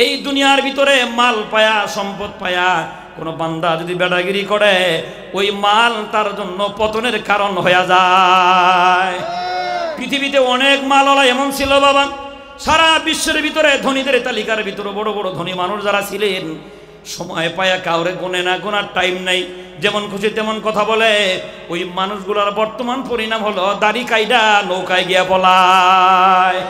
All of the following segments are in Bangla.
এই দুনিয়ার ভিতরে মাল পায়া সম্পদ পায়া কোন বান্দা যদি বেড়াগিরি করে ওই মাল তার জন্য পতনের কারণ হয়ে যায়। পৃথিবীতে অনেক মালওয়ালা এমন ছিল বাবা, সারা বিশ্বের ভিতরে ধনীদের তালিকার ভিতরে বড় বড় ধনী মানুষ যারা ছিলেন, সময় পায়া কাউরে গোনে না, গোনার টাইম নাই, যেমন খুশি তেমন কথা বলে। ওই মানুষগুলোর বর্তমান পরিণাম হলো দাড়ি কাইডা নৌকায় গিয়া পলায়।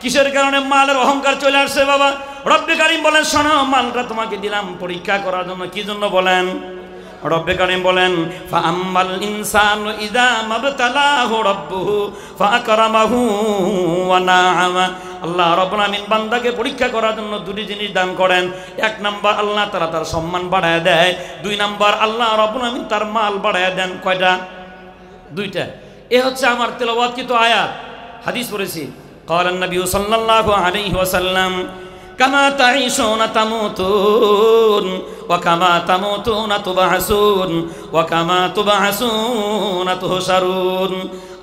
কিসের কারণে? মালের অহংকার চলে আসছে বাবা। রব্বে কারিম বলেন, শোনো, মালটা তোমাকে দিলাম পরীক্ষা করার জন্য। কি জন্য বলেন? রব্বে কারিম বলেন, ফাআম্মাল ইনসানু ইযা মাবতালাহু রাব্বুহু ফাআকরামাহু ওয়া নাআমা। আল্লাহ রাব্বুল আমিন বান্দাকে পরীক্ষা করার জন্য দুটি জিনিস দান করেন। এক নাম্বার, আল্লাহ তাআলা তার সম্মান বাড়ায় দেয়। দুই নাম্বার, আল্লাহ রাব্বুল আমিন তার মাল বাড়ায় দেন। কয়টা? দুইটা। এ হচ্ছে আমার তেলাওয়াতকৃত আয়াত। হাদিস পড়েছি। قال النبي صلى الله عليه وسلم كما تعيشون تموتون وكما تموتون تبعثون وكما تبعثون تحشرون।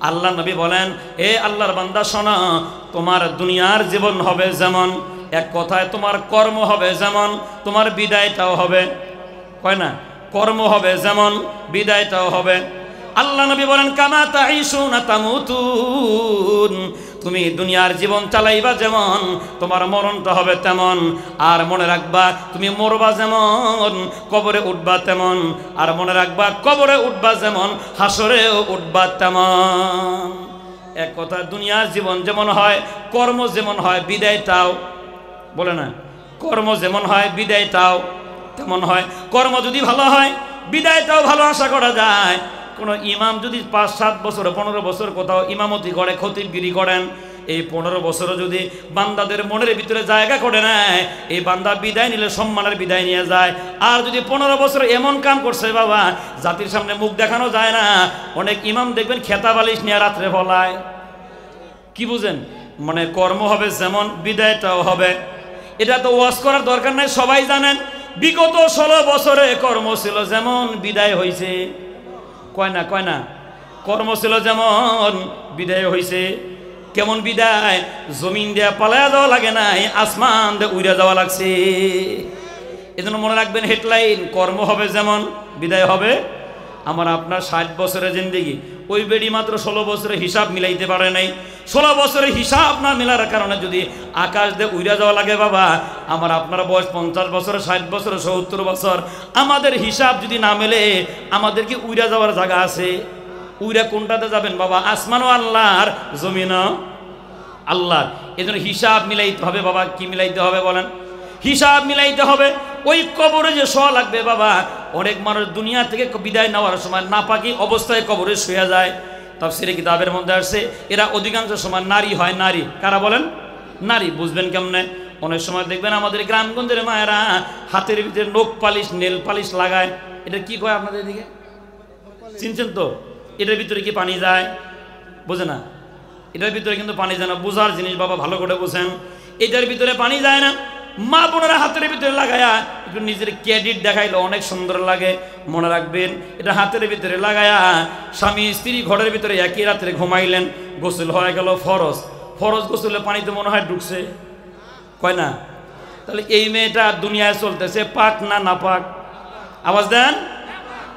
আল্লাহ নবী বলেন, এ আল্লাহর বান্দা শোনো, তোমার দুনিয়ার জীবন হবে যেমন, এক কথায় তোমার কর্ম হবে যেমন, তোমার বিদায়টাও হবে। কয় না? কর্ম হবে যেমন, বিদায়টাও হবে। আল্লাহ নবী বলেন, কামা তাঈশুনা তামুতুন, তুমি দুনিয়ার জীবন চালাইবা যেমন, তোমার মরণটা হবে তেমন। আর মনে রাখবা, তুমি মরবা যেমন, কবরে উঠবা তেমন। আর মনে রাখবা, কবরে উঠবা যেমন, হাসরেও উঠবা তেমন। এক কথা, দুনিয়ার জীবন যেমন হয়, কর্ম যেমন হয়, বিদায়টাও, বলে না, কর্ম যেমন হয় বিদায়টাও তেমন হয়। কর্ম যদি ভালো হয়, বিদায়টাও ভালো আশা করা যায়। কোনো ইমাম যদি 5-7 বছর 15 বছর কোথাও ইমামতি করে, খতিবগিরি করেন, এই 15 বছরও যদি বান্দাদের মনের ভিতরে জায়গা করে নেয়, এই বান্দা বিদায় নিলে সম্মানের বিদায় নিয়ে যায়। আর যদি 15 বছর এমন কাম করছে বাবা, জাতির সামনে মুখ দেখানো যায় না। অনেক ইমাম দেখবেন খেতা বালিশ নিয়ে রাত্রে ফলায়। কি বুঝেন? মানে কর্ম হবে যেমন, বিদায়টাও হবে। এটা তো ওয়াজ করার দরকার নাই, সবাই জানেন। বিগত 16 বছরে কর্ম ছিল যেমন, বিদায় হয়েছে। কয় না? কয় না? কর্ম ছিল যেমন, বিদায় হয়েছে। কেমন বিদায়? জমিন দিয়ে পালায়া যাওয়া লাগে নাই, আসমান দিয়ে উড়ে যাওয়া লাগছে। এজন্য মনে রাখবেন হেডলাইন, কর্ম হবে যেমন, বিদায় হবে। আমার আপনার 60 বছরের জিন্দেগি, ওই বেডি মাত্র 16 বছরের হিসাব মিলাইতে পারে নাই। 16 বছরের হিসাব না মেলার কারণে যদি আকাশ দিয়ে উড়ে যাওয়া লাগে বাবা, আমার আপনার বয়স 50 বছর, 60 বছর, 70 বছর, আমাদের হিসাব যদি না মেলে, আমাদের কি উড়ে যাওয়ার জায়গা আছে? উড়ে কোনটাতে যাবেন বাবা? আসমানও আল্লাহর, জমিনও আল্লাহর। এজন্য হিসাব মিলাইতে হবে বাবা। কি মিলাইতে হবে বলেন? হিসাব মিলাইতে হবে। ওই কবরে যে শোয়া লাগবে বাবা, অনেক মানুষ দুনিয়া থেকে বিদায় নেওয়ার সময় নাপাকি অবস্থায় কবরে শুয়ে যায়। তাফসীরে কিতাবের মধ্যে আসছে, এরা অধিকাংশ সময় নারী হয়। নারী কারা বলেন? নারী। বুঝবেন কেমনে? অনেক সময় দেখবেন আমাদের গ্রামগঞ্জের মায়েরা হাতের ভিতরে নখ পালিশ, নেল পালিশ লাগায়। এটা কি কয় আপনাদের দিকে? চিনছেন তো? এটার ভিতরে কি পানি যায়? বোঝে না? এটার ভিতরে কিন্তু পানি যায় না। বোঝার জিনিস বাবা, ভালো করে বোঝেন। এটার ভিতরে পানি যায় না। মা বোনেরা হাতের ভিতরে লাগায়া একটু নিজের ক্রেডিট দেখাইলে অনেক সুন্দর লাগে। মনে রাখবেন, এটা হাতের ভিতরে লাগায়া স্বামী স্ত্রী ঘরের ভিতরে একই রাত্রে ঘুমাইলেন, গোসল হয়ে গেল ফরজ। ফরজ গোসলে পানিতে মনে হয় ঢুকছে। কয় না? তাহলে এই মেয়েটা দুনিয়ায় চলতেছে পাক না নাপাক? আওয়াজ দেন।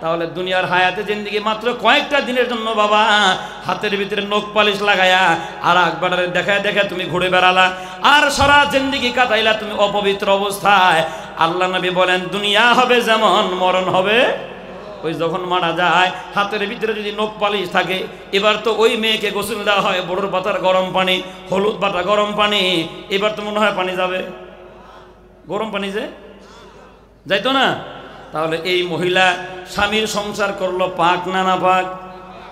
তাহলে দুনিয়ার হায়াতে জিন্দেগি মাত্র কয়েকটা দিনের জন্য বাবা, হাতের ভিতরে নখ পালিশ লাগায়া আর একবারে দেখায় দেখায় তুমি ঘুরে বেড়ালা, আর সারা জিন্দেগি কাটাইলা তুমি অপবিত্র অবস্থায়। আল্লাহ নবী বলেন, দুনিয়া হবে যেমন, মরণ হবে ওই যখন মারা যায়। হাতের ভিতরে যদি নখ পালিশ থাকে, এবার তো ওই মেয়েকে গোসল দেওয়া হয় বড়োর পাতার গরম পানি, হলুদ বাটা গরম পানি। এবার তো মনে হয় পানি যাবে, গরম পানি যে যাইতো না। তাহলে এই মহিলা স্বামীর সংসার করলো পাক না না পাক?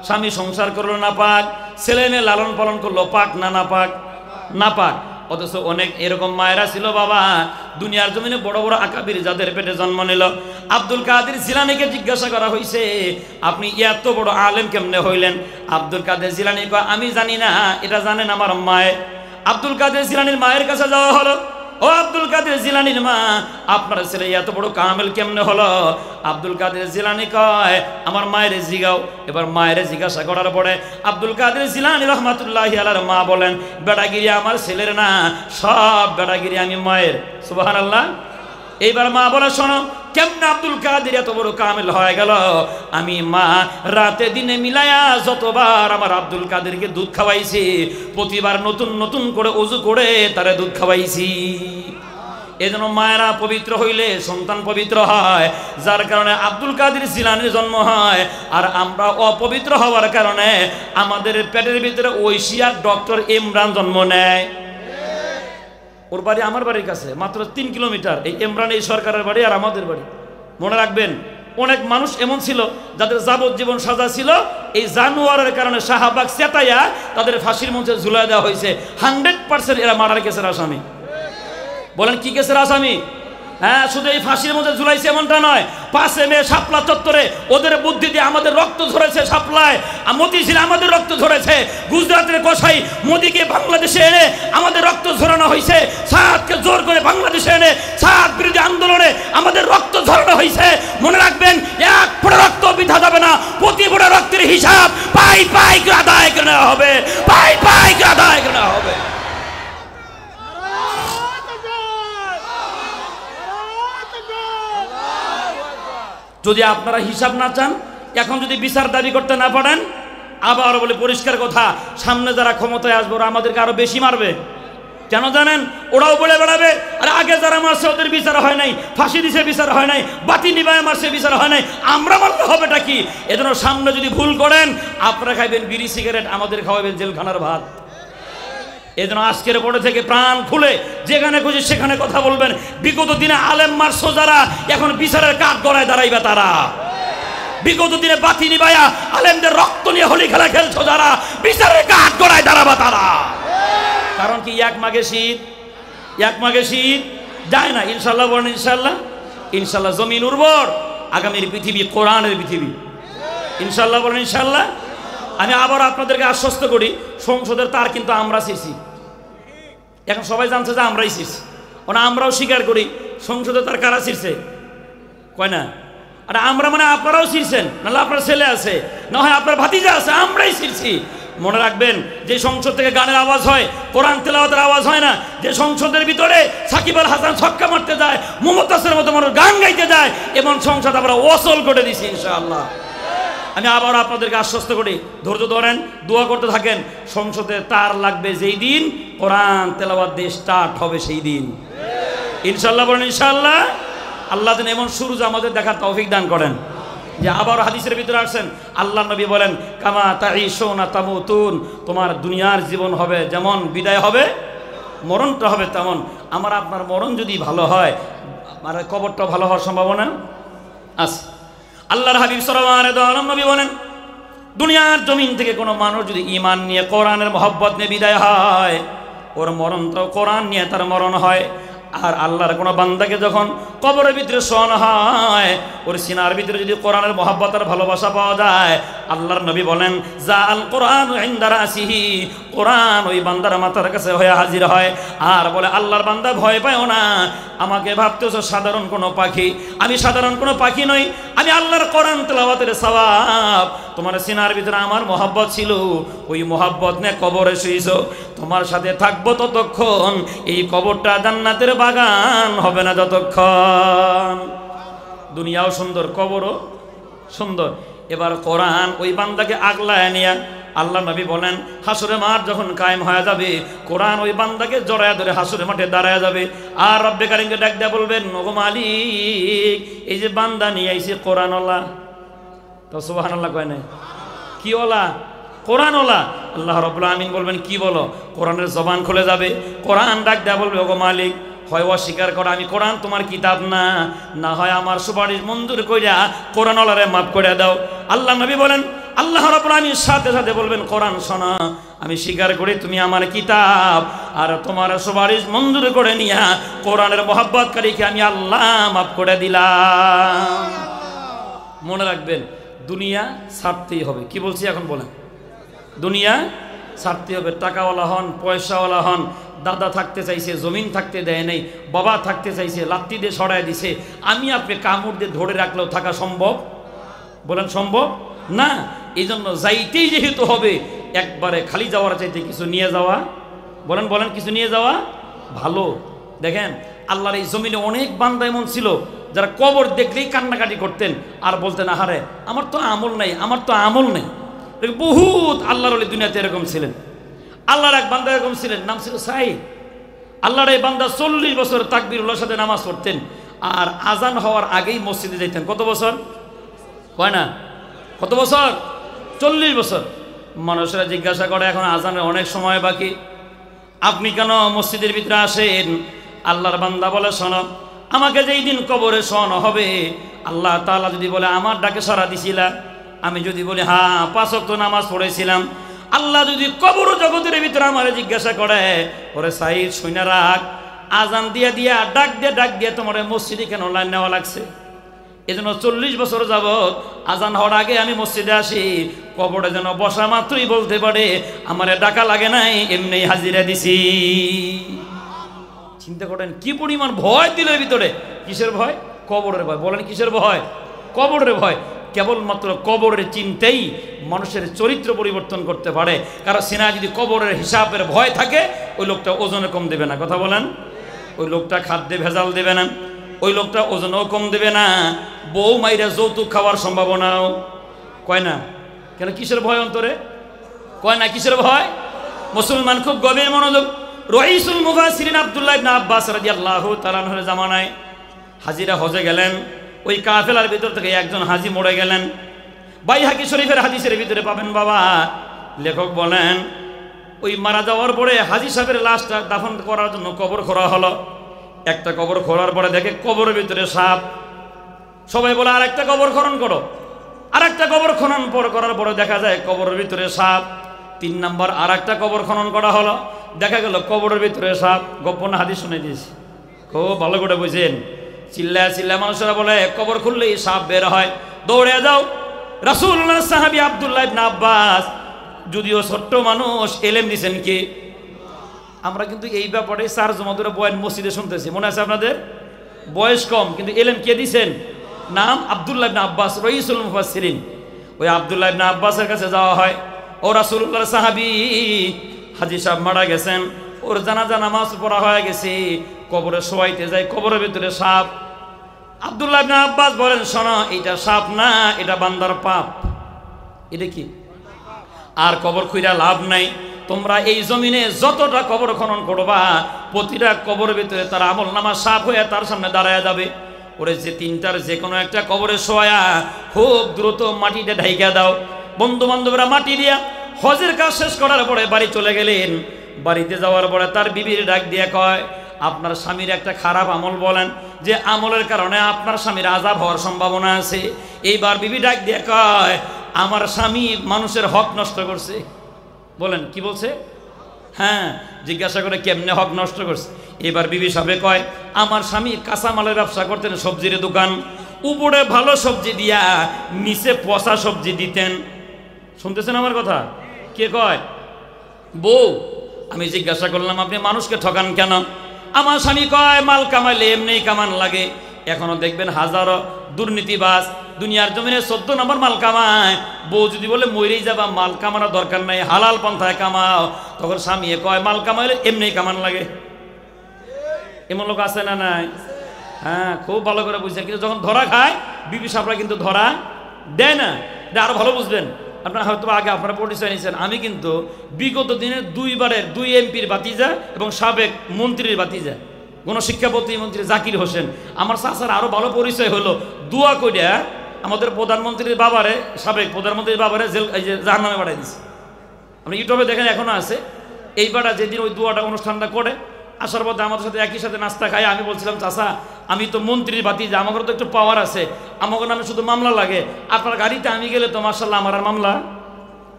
স্বামী সংসার করলো না পাক, ছেলে মেয়ে লালন পালন করলো পাক না না পাক? না পাক। অথচ অনেক এরকম মায়েরা ছিল বাবা, দুনিয়ার জমিনে বড় বড় আকাবির যাদের পেটে জন্ম নিল। আব্দুল কাদের জিলানীকে জিজ্ঞাসা করা হয়েছে, আপনি এত বড় আলেম কেমনে হইলেন? আব্দুল কাদের জিলানী কয়, আমি জানি না, এটা জানেন আমার মায়ে। আব্দুল কাদের জিলানীর মায়ের কাছে যাওয়া হলো। ও আব্দুল কাদের জিলানির মা, আপনার ছেলে এত বড় কামেল কেমনে হলো? আব্দুল কাদের জিলানি কয়, আমার মায়ের জিগাও। এবার মায়ের জিজ্ঞাসা করার পরে আব্দুল কাদের জিলানি রহমাতুল্লাহি আলাইহির মা বলেন, বেটাগিরি আমার ছেলের না, সব বেটাগিরি আমি মায়ের। সুবহানাল্লাহ। এইবার মা বলে, শোনো, কেমনে আব্দুল কাদের এত বড় কামেল হয়ে গেল? আমি মা রাতে দিনে মিলায়া যতবার আমার আব্দুল কাদেরকে দুধ খাওয়াইছি, প্রতিবার নতুন নতুন করে ওযু করে তারে দুধ খাওয়াইছি। এজন্য মায়েরা পবিত্র হইলে সন্তান পবিত্র হয়, যার কারণে আব্দুল কাদের জিলানির জন্ম হয়। আর আমরা অপবিত্র হওয়ার কারণে আমাদের পেটের ভিতরে ঐশিয়ার ডক্টর ইমরান জন্ম নেয়। ওর বাড়ি আমার বাড়ির কাছে, মাত্র 3 কিলোমিটার। এই ইমরান এই সরকারের বাড়ি আর আমাদের বাড়ি। মনে রাখবেন, অনেক মানুষ এমন ছিল যাদের যাবজ্জীবন সাজা ছিল, এই জানোয়ারের কারণে শাহবাগ চেতাইয়া তাদের ফাঁসির মঞ্চে ঝুলাই দেওয়া হয়েছে। 100% এরা মার্ডার কেসের আসামি। বলেন কি কেসের আসামি? হ্যাঁ, শুধু এই ফাঁসির মধ্যে ঝুলাইছে এমনটা নয়, 5 মে শাপলা চত্বরে ওদের বুদ্ধি দিয়ে আমাদের রক্ত ঝরেছে। শাপলায় মতিঝিল আমাদের রক্ত ঝরেছে। গুজরাটের কসাই মোদিকে বাংলাদেশে এনে আমাদের রক্ত ঝরানো হয়েছে। সাদকে জোর করে বাংলাদেশে এনে সাদ বিরোধী আন্দোলনে আমাদের রক্ত ঝরানো হয়েছে। মনে রাখবেন, এক ফোঁটা রক্ত বৃথা যাবে না। প্রতি ফোঁটা রক্তের হিসাব পাই পাই করে আদায় করে নেওয়া হবে, পাই পাই করে আদায় করে নেওয়া হবে। যদি আপনারা হিসাব না চান, এখন যদি বিচার দাবি করতে না পারেন, আবার বলে পরিষ্কার কথা, সামনে যারা ক্ষমতায় আসবে ওরা আমাদেরকে আরো বেশি মারবে। কেন জানেন? ওরাও বলে বেড়াবে, আর আগে যারা মারছে ওদের বিচার হয় নাই, ফাঁসি দিছে বিচার হয় নাই, বাতি নিবায় মারছে বিচার হয় নাই, আমরা মারলে হবেটা কি? এজন্য সামনে যদি ভুল করেন, আপনারা খাইবেন বিড়ি সিগারেট, আমাদের খাওয়াবেন জেলখানার ভাত। এজন্য আজকের পরে থেকে প্রাণ খুলে যেখানে খুশি সেখানে কথা বলবেন। বিগত দিনে আলেম মারছো যারা, এখন বিচারের কাঠ গড়ায় দাঁড়াইবে তারা। বিগত দিনে বাতি নিবায়া আলেমদের রক্ত নিয়ে হোলি খেলা খেলছো যারা, বিচারের কাঠ গড়ায় দাঁড়াবা তারা। কারণ কি? এক মাঘে শীত যায় না। ইনশাল্লাহ বলেন ইনশাল্লাহ। ইনশাল্লাহ জমিন উর্বর, আগামীর পৃথিবী কোরআনের পৃথিবী। ইনশাল্লাহ বলেন ইনশাল্লাহ। আমি আবার আপনাদেরকে আশ্বস্ত করি, সংসদের তার কিন্তু আমরা ছিঁড়ছি। এখন সবাই জানছে যে আমরাই ছিঁড়ছি, ওনা আমরাও স্বীকার করি। সংসদে তার কারা ছিঁড়ছে কয় না? আর আমরা মানে আপনারাও ছিঁড়ছেন, নাহলে আপনার ছেলে আছে, না হয় আপনার ভাতিজা আছে, আমরাই ছিঁড়ছি। মনে রাখবেন, যে সংসদ থেকে গানের আওয়াজ হয়, কোরআন তেলাওয়াতের আওয়াজ হয় না, যে সংসদের ভিতরে সাকিব আল হাসান ছক্কা মারতে যায়, মুমতাজের মতো মানুষ গান গাইতে যায়, এমন সংসদ আমরা ওসল করে দিছি ইনশাআল্লাহ। আমি আবার আপনাদেরকে আশ্বস্ত করি, ধৈর্য ধরেন, দোয়া করতে থাকেন। সংসদে তার লাগবে যেই দিন কোরআন তেলাওয়াত দিয়ে স্টার্ট হবে সেই দিন ইনশাআল্লাহ। বলেন ইনশাআল্লাহ। আল্লাহ যেন এমন সুরজ আমাদের দেখার তৌফিক দান করেন। যে আবার হাদিসের ভিতরে আসছেন, আল্লাহ নবী বলেন, কামা তাঈশুনা তামুতুন, তোমার দুনিয়ার জীবন হবে যেমন, বিদায় হবে, মরণটা হবে তেমন। আমার আপনার মরণ যদি ভালো হয়, আর কবরটা ভালো হওয়ার সম্ভাবনা আছে। আল্লাহর হাবিব সাল্লাল্লাহু আলাইহি ওয়াসাল্লাম নবী বলেন, দুনিয়ার জমিন থেকে কোনো মানুষ যদি ঈমান নিয়ে কোরআনের মহব্বত নিয়ে বিদায় হয়, ওর মরণটাও কোরআন নিয়ে তার মরণ হয়। আর আল্লাহর কোনো বান্দাকে যখন কবরের ভিতরে শোয়ানো হয়, ওর সিনার ভিতরে যদি কোরআনের মহব্বত আর ভালোবাসা পাওয়া যায়, আল্লাহর নবী বলেন, যা আল কোরআন ইনদা রাসিহি, কোরআন ওই বান্দার মাথার কাছে হয়ে হাজির হয়। আর বলে, আল্লাহর বান্দা ভয় পায়ও না, আমাকে ভাবতেছো সাধারণ কোনো পাখি, আমি সাধারণ কোনো পাখি নই, আমি আল্লাহর কোরআন তেলাওয়াতের সওয়াব। তোমার সিনার ভিতরে আমার মহব্বত ছিল, ওই মহব্বত নিয়ে কবরে শুইছো, তোমার সাথে থাকবো ততক্ষণ, এই কবরটা জান্নাতের বাগান হবে না যতক্ষণ। দুনিয়াও সুন্দর, কবরও সুন্দর। এবার কোরআন ওই বান্দাকে আগলায় নিয়ে আল্লাহ নবী বলেন, হাসরে মাঠ যখন কায়েম হয়ে যাবে, কোরআন ওই বান্দাকে জড়ায় ধরে হাসরে মাঠে দাঁড়ায় যাবে। আর রব্বে কারিমকে ডাক দেয়া বলবেন, ওগো মালিক, এই যে বান্দা নিয়ে আইছে কোরআনওয়ালা, তো সুবহানাল্লাহ কয় নাই, কি ওলা? কোরআনওয়ালা। আল্লাহ রাব্বুল আমিন বলবেন, কি বলো? কোরআনের জবান খুলে যাবে, কোরআন ডাক দেয়া বলবে, ওগো মালিক, হয় অস্বীকার করো আমি কোরআন তোমার কিতাব না, না হয় আমার সুপারিশ মঞ্জুর কইরা কোরআনওয়ালারে মাফ করে দাও। আল্লাহ নবী বলেন, আল্লাহ রাব্বুল আমিন সাথে সাথে বলবেন, কোরআন শোনা, আমি স্বীকার করি তুমি আমার কিতাব, আর তোমার সুপারিশ মঞ্জুর করে নিয়া কোরআনের মহব্বতকারীকে আমি আল্লাহ মাফ করে দিলাম। মনে রাখবেন, দুনিয়া ছাড়তেই হবে। কি বলছি এখন বলেন? দুনিয়া ছাড়তে হবে। টাকাওয়ালা হন, পয়সাওয়ালা হন, দাদা থাকতে চাইছে, জমিন থাকতে দেয় নাই, বাবা থাকতে চাইছে, লাত্তি দিয়ে সরাই দিছে, আমি আপনি কামড় দিয়ে ধরে রাখলেও থাকা সম্ভব? বলেন সম্ভব না। এই জন্য যাইতেই যেহেতু হবে, একবারে খালি যাওয়ার চাইতে কিছু নিয়ে যাওয়া, বলেন বলেন কিছু নিয়ে যাওয়া ভালো। দেখেন আল্লাহর এই জমিনে অনেক বান্দা এমন ছিল যারা কবর দেখলেই কান্নাকাটি করতেন আর বলতেন, আহারে আমার তো আমল নাই, আমার তো আমল নেই। বহুত আল্লাহর ওলি দুনিয়াতে এরকম ছিলেন। আল্লাহর এক বান্দা এরকম ছিলেন, নাম ছিল সাইদ। আল্লাহর এই বান্দা 40 বছর তাকবীরুল্লাহর সাথে নামাজ পড়তেন আর আজান হওয়ার আগেই মসজিদে যাইতেন। কত বছর হয় না? কত বছর? 40 বছর। মানুষেরা জিজ্ঞাসা করে, এখন আজানের অনেক সময় বাকি, আপনি কেন মসজিদের ভিতরে আসেন? আল্লাহর বান্দা বলে, শোনো, আমাকে যেই দিন কবরে শোয়ানো হবে, আল্লাহ তাআলা যদি বলে আমার ডাকে সাড়া দিছিলা, আমি যদি বলি হ্যাঁ 5 ওয়াক্ত নামাজ পড়েছিলাম, আল্লাহ যদি কবর জগতের ভিতরে আমারে জিজ্ঞাসা করে, ওরে সাইদ শুনে রাখ, আজান দিয়া দিয়া ডাক দিয়ে তোমার মসজিদে কেন লাইন নেওয়া লাগছে? এজন্য 40 বছর যাবত আজান হওয়ার আগে আমি মসজিদে আসি, কবরে যেন বসা মাত্রই বলতে পারে আমারে ডাকা লাগে নাই, এমনি হাজিরা দিছি। চিন্তা করেন কি পরিমাণ ভয় দিলের ভিতরে। কিসের ভয়? কবরের ভয়। বলেন কিসের ভয়? কবরের ভয়। কেবলমাত্র কবরের চিন্তাই মানুষের চরিত্র পরিবর্তন করতে পারে। কারণ সিনা যদি কবরের হিসাবের ভয় থাকে, ওই লোকটা ওজনে কম দেবে না। কথা বলেন, ওই লোকটা খাদ্যে ভেজাল দেবে না, ওই লোকটা ওজনও কম দেবে না, বউ মাইরা যৌতুক খাওয়ার সম্ভাবনাও কয় না। কেন? কিসের ভয় অন্তরে? কয় না কিসের ভয়? মুসলমান খুব গভীর মনোযোগ। রাইসুল মুফাসসিরিন আব্দুল্লাহ ইবনে আব্বাস রাদিয়াল্লাহু তাআলা আনহুর জামানায় হাজিরা হজে গেলেন, ওই কাফেলার ভিতর থেকে একজন হাজি মরে গেলেন। বাইহাকি শরীফের হাদিসের ভিতরে পাবেন বাবা, লেখক বলেন ওই মারা যাওয়ার পরে হাজি সাহেবের লাশটা দাফন করার জন্য কবর খোঁড়া হলো। একটা কবর খোঁড়ার পরে দেখে কবরের ভিতরে সাপ। সবাই বলে আর একটা কবর খনন করো। আর একটা কবর খনন করার পরে দেখা যায় কবরের ভিতরে সাপ। 3 নম্বর আর একটা কবর খনন করা হলো, দেখা গেল কবরের ভিতরে সাপ। গোপন হাদিস শুনে দিয়েছি, খুব ভালো করে বুঝেন। চিল্লা মানুষেরা বলে কবর খুললেই সাপ বের হয়, দৌড়ে যাও। রাসূলুল্লাহ সাহাবী আব্দুল্লাহ ইবনে আব্বাস, যদিও ছোট্ট মানুষ, এলেম দিছেন কি? আমরা কিন্তু এই ব্যাপারে 4 জমাতুরা বয়ান মসজিদে শুনতেছি, মনে আছে আপনাদের? বয়স কম কিন্তু এলেম কে দিছেন? নাম আব্দুল্লাহ ইবনে আব্বাস, রাইসুল মুফাসসিরিন। ওই আব্দুল্লাহ ইবনে আব্বাসের কাছে যাওয়া হয়। ও রাসূলুল্লাহর সাহাবী, হাজী সাহেব মারা গেছেন, ওর জানাজা নামাজ পড়া হয়ে গেছে, কবরে শোয়াইতে যায়, কবরের ভিতরে সাপ। আব্দুল্লাহ ইবনে আব্বাস বলেন, শোনো, এটা সাপ না, এটা বান্দার পাপ। এটা কি? আর কবর খুঁড়া লাভ নাই। তোমরা এই জমিনে যতটা কবর খনন করবা, প্রতিটা কবরের ভিতরে তার আমল নামা সাপ হয়ে তার সামনে দাঁড়ায় যাবে। ওরে যে 3টার যে কোনো একটা কবরে শোয়া, খুব দ্রুত মাটিটা ঢাইকা দাও। বন্ধু বান্ধবরা মাটি দিয়া হজের কাজ শেষ করার পরে বাড়ি চলে গেলেন। বাড়িতে যাওয়ার পরে তার বিবির ডাক দিয়ে কয়, আপনার স্বামীর একটা খারাপ আমল বলেন, যে আমলের কারণে আপনার স্বামীর আযাব হওয়ার সম্ভাবনা আছে। এইবার বিবি ডাক দিয়ে কয়, আমার স্বামী মানুষের হক নষ্ট করছে। বলেন কি বলছে? হ্যাঁ। জিজ্ঞাসা করে কেমনে হক নষ্ট করছে? এবার বিবি সাহেব কয়, আমার স্বামী কাঁচামালের ব্যবসা করতেন, সবজির দোকান, উপরে ভালো সবজি দিয়া নিচে পচা সবজি দিতেন। শুনতেছেন আমার কথা? কে কয়? বউ। আমি জিজ্ঞাসা করলাম, আপনি মানুষকে ঠকান কেন? আমার স্বামী কয়, মাল কামাইলে এমনি কামান লাগে। এখনো দেখবেন হাজারো দুর্নীতিবাজ দুনিয়ার জমিনে 14 নম্বর মাল কামায়। বউ যদি বলে মরেই যাবা, মাল কামানোর দরকার নাই, হালাল পন্থায় কামাও, তখন স্বামী কয় মাল কামাইলে এমনি কামান লাগে। এমন লোক আছে না নাই? হ্যাঁ, খুব ভালো করে বুঝছেন। কিন্তু যখন ধরা খায়, বিবি সাহেবরা কিন্তু ধরা দেয় না। এটা আরো ভালো বুঝবেন। আপনারা হয়তো আগে আপনারা পরিচয় নিয়েছেন, আমি কিন্তু বিগত দিনে 2 এমপির বাতিজা এবং সাবেক মন্ত্রীর বাতিজা, গণশিক্ষা প্রতিমন্ত্রী জাকির হোসেন। আমার চাচার আরো ভালো পরিচয় হলো, দোয়া কইরা আমাদের প্রধানমন্ত্রীর বাবারে, সাবেক প্রধানমন্ত্রীর বাবারে জাহান্নামে পাঠাই দিচ্ছে। আপনি ইউটিউবে দেখেন, এখনো আছে। এইবারটা যেদিন ওই দোয়াটা অনুষ্ঠানটা করে আসার পথে আমাদের সাথে একই সাথে নাস্তা খাই, আমি বলছিলাম, চাচা আমি তো মন্ত্রীর বাতিজা, আমাকে তো একটু পাওয়ার আছে, আমাকে নামে শুধু মামলা লাগে, আপনার গাড়িতে আমি গেলে তো মার্শাল্লাহ আমার আর মামলা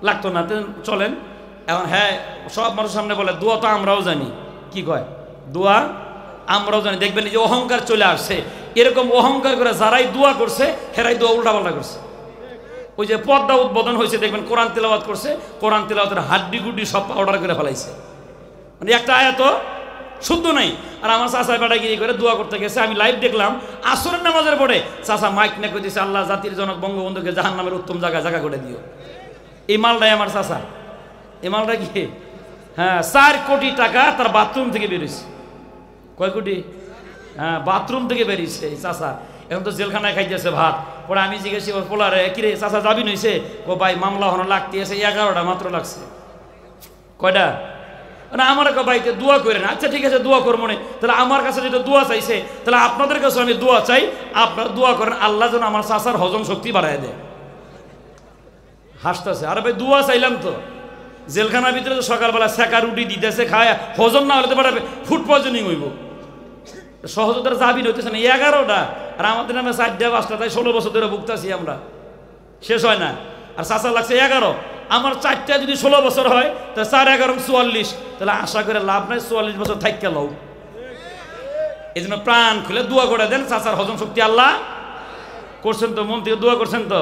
লাগতো না, চলেন। এখন হ্যাঁ, সব মানুষের সামনে বলে দোয়া তো আমরাও জানি। কি কয়? দোয়া আমরাও জানি। দেখবেন এই যে অহংকার চলে আসছে, এরকম অহংকার করে যারাই দোয়া করছে, হেরাই দোয়া উল্টাপাল্টা করছে। ওই যে পর্দা উদ্বোধন হয়েছে দেখবেন, কোরআন তেলাওয়াত করছে, কোরআন তেলাওয়াতের হাড্ডি গুড্ডি সব অর্ডার করে ফেলাইছে, মানে একটা আয়াত শুদ্ধ নাই। আর আমার চাচা বেটাগিরি করে দোয়া করতে গেছে, আমি লাইভ দেখলাম আসরের নামাজের পরে চাচা মাইক নিয়ে কই দিয়েছে, আল্লাহ জাতির জনক বঙ্গবন্ধুকে জাহান্নামের উত্তম জায়গা করে দিও। এই মালটাই আমার চাচা, এই মালটা কি, হ্যাঁ 4 কোটি টাকা তার বাথরুম থেকে বেরিয়েছে। কয় কোটি? হ্যাঁ বাথরুম থেকে বেরিয়েছে এই চাচা। এখন তো জেলখানায় খাইতেছে ভাত। পরে আমি জিজ্ঞেস পোলারে, কিরে চাচা যাবি নইছে? ও ভাই মামলা হনো লাগতে আছে, 11টা মাত্র লাগছে। কয়টা? না আমার ভাইতে দোয়া করেন। আচ্ছা ঠিক আছে দোয়া করবো না, তাহলে আমার কাছে যেটা দোয়া চাইছে, তাহলে আপনাদের কাছে আমি দোয়া চাই, আপনারা দোয়া করেন আল্লাহ যেন আমার চাচার হজম শক্তি বাড়ায় দেয়। হাসতেছে। আরে ভাই দোয়া চাইলাম তো, জেলখানার ভিতরে তো সকালবেলা সেকা রুটি দিতেছে, খায় হজম না হলে তো বাড়াবে, ফুড পয়জনিং হইব। সহজতার জামিন হইতেছে না। 11টা আর আমাদের নামে 4টা 5টা, তাই 16 বছর ধরে ভুগতাছি আমরা, শেষ হয় না। আর চাচা লাগছে 11। আমার 4টা যদি 16 বছর হয় তা 4 11 44, তাহলে আশা করে লাভ নাই, 44 বছর থাইকা লও। এই জন্য প্রাণ খুলে দোয়া করে দেন, চাচার হজম শক্তি আল্লাহ করছেন তো, মন থেকে দোয়া করছেন তো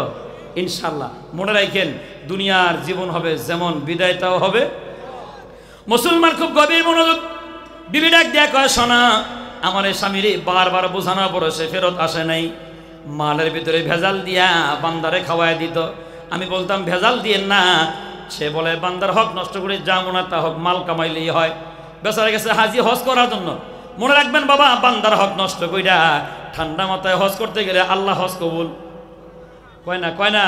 ইনশাল্লাহ। মনে রাখেন দুনিয়ার জীবন হবে যেমন, বিদায়টাও হবে। মুসলমান খুব গভীর মনোযোগ। বিবি ডাক দেয়া কয়, শোনা আমার এই স্বামীরে বারবার বোঝানোর পরে সে ফেরত আসে নাই। মালের ভিতরে ভেজাল দিয়া বান্দারে খাওয়াই দিত। আমি বলতাম ভেজাল দিয়েন না। সে বলে বান্দার হক নষ্ট করে যা মনে তা হক মাল কামাইলেই হয়। বেচারা গেছে হাজি হজ করার জন্য। মনে রাখবেন বাবা, বান্দার হক নষ্ট কইরা ঠান্ডা মাথায় হজ করতে গেলে আল্লাহ হজ কবুল কয় না, কয় না।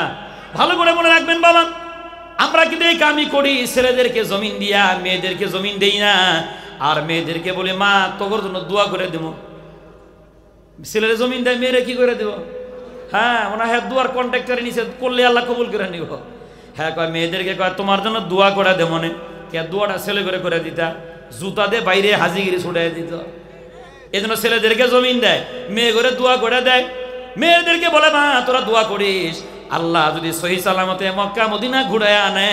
ভালো করে মনে রাখবেন বাবা, আমরা কিন্তু এই কামই করি, ছেলেদেরকে জমিন দিয়া মেয়েদেরকে জমিন দেই না। আর মেয়েদেরকে বলি মা তোর জন্য দোয়া করে দেব। ছেলের জমিন দেয়, মেয়েরে কি করে দেব? হ্যাঁ ওনা হ্যাঁ দুয়ার কন্ট্রাক্টরে নিচে করলে আল্লাহ কবুল করে নিব। হ্যাঁ কয় মেয়েদেরকে কয় তোমার জন্য দোয়া করে দেব মনে, কে দোয়াটা ছেলে করে দিতা, জুতা দিয়ে বাইরে হাজিগিরি ছুটাই দিত। এই জন্য ছেলেদেরকে জমিন দেয়, মেয়ে করে দোয়া করে দেয়। মেয়েদেরকে বলে মা তোরা দোয়া করিস, আল্লাহ যদি সহি সালামতে মক্কা মদিনা ঘুরায় আনে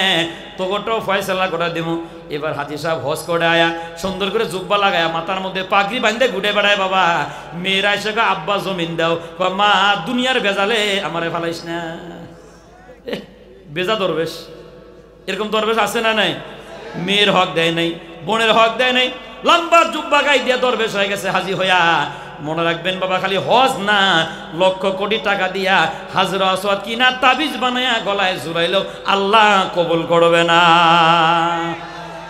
তোগোটাও ফয়সালা করে দেবো। এবার হাজি সাহেব হজ করে আয়া সুন্দর করে জুব্বা লাগায় মাথার মধ্যে পাগড়ি বাঁধতে ঘুরে বেড়ায়। বাবা মেয়েরা এসে আব্বা জমিন দাও, মা দুনিয়ার বেজালে আমারে ফালাইস না। বেজা দরবেশ, এরকম দরবেশ আছে না নাই? মেয়ের হক দেয় নাই, বোনের হক দেয় নাই, লম্বা জুব্বা গাই দিয়া দরবেশ হয়ে গেছে হাজি হইয়া। মনে রাখবেন বাবা, খালি হজ না, লক্ষ কোটি টাকা দিয়া হাজরা আসওয়াদ কিনা তাবিজ বানায়া গলায় ঝুলাইলেও আল্লাহ কবুল করবে না।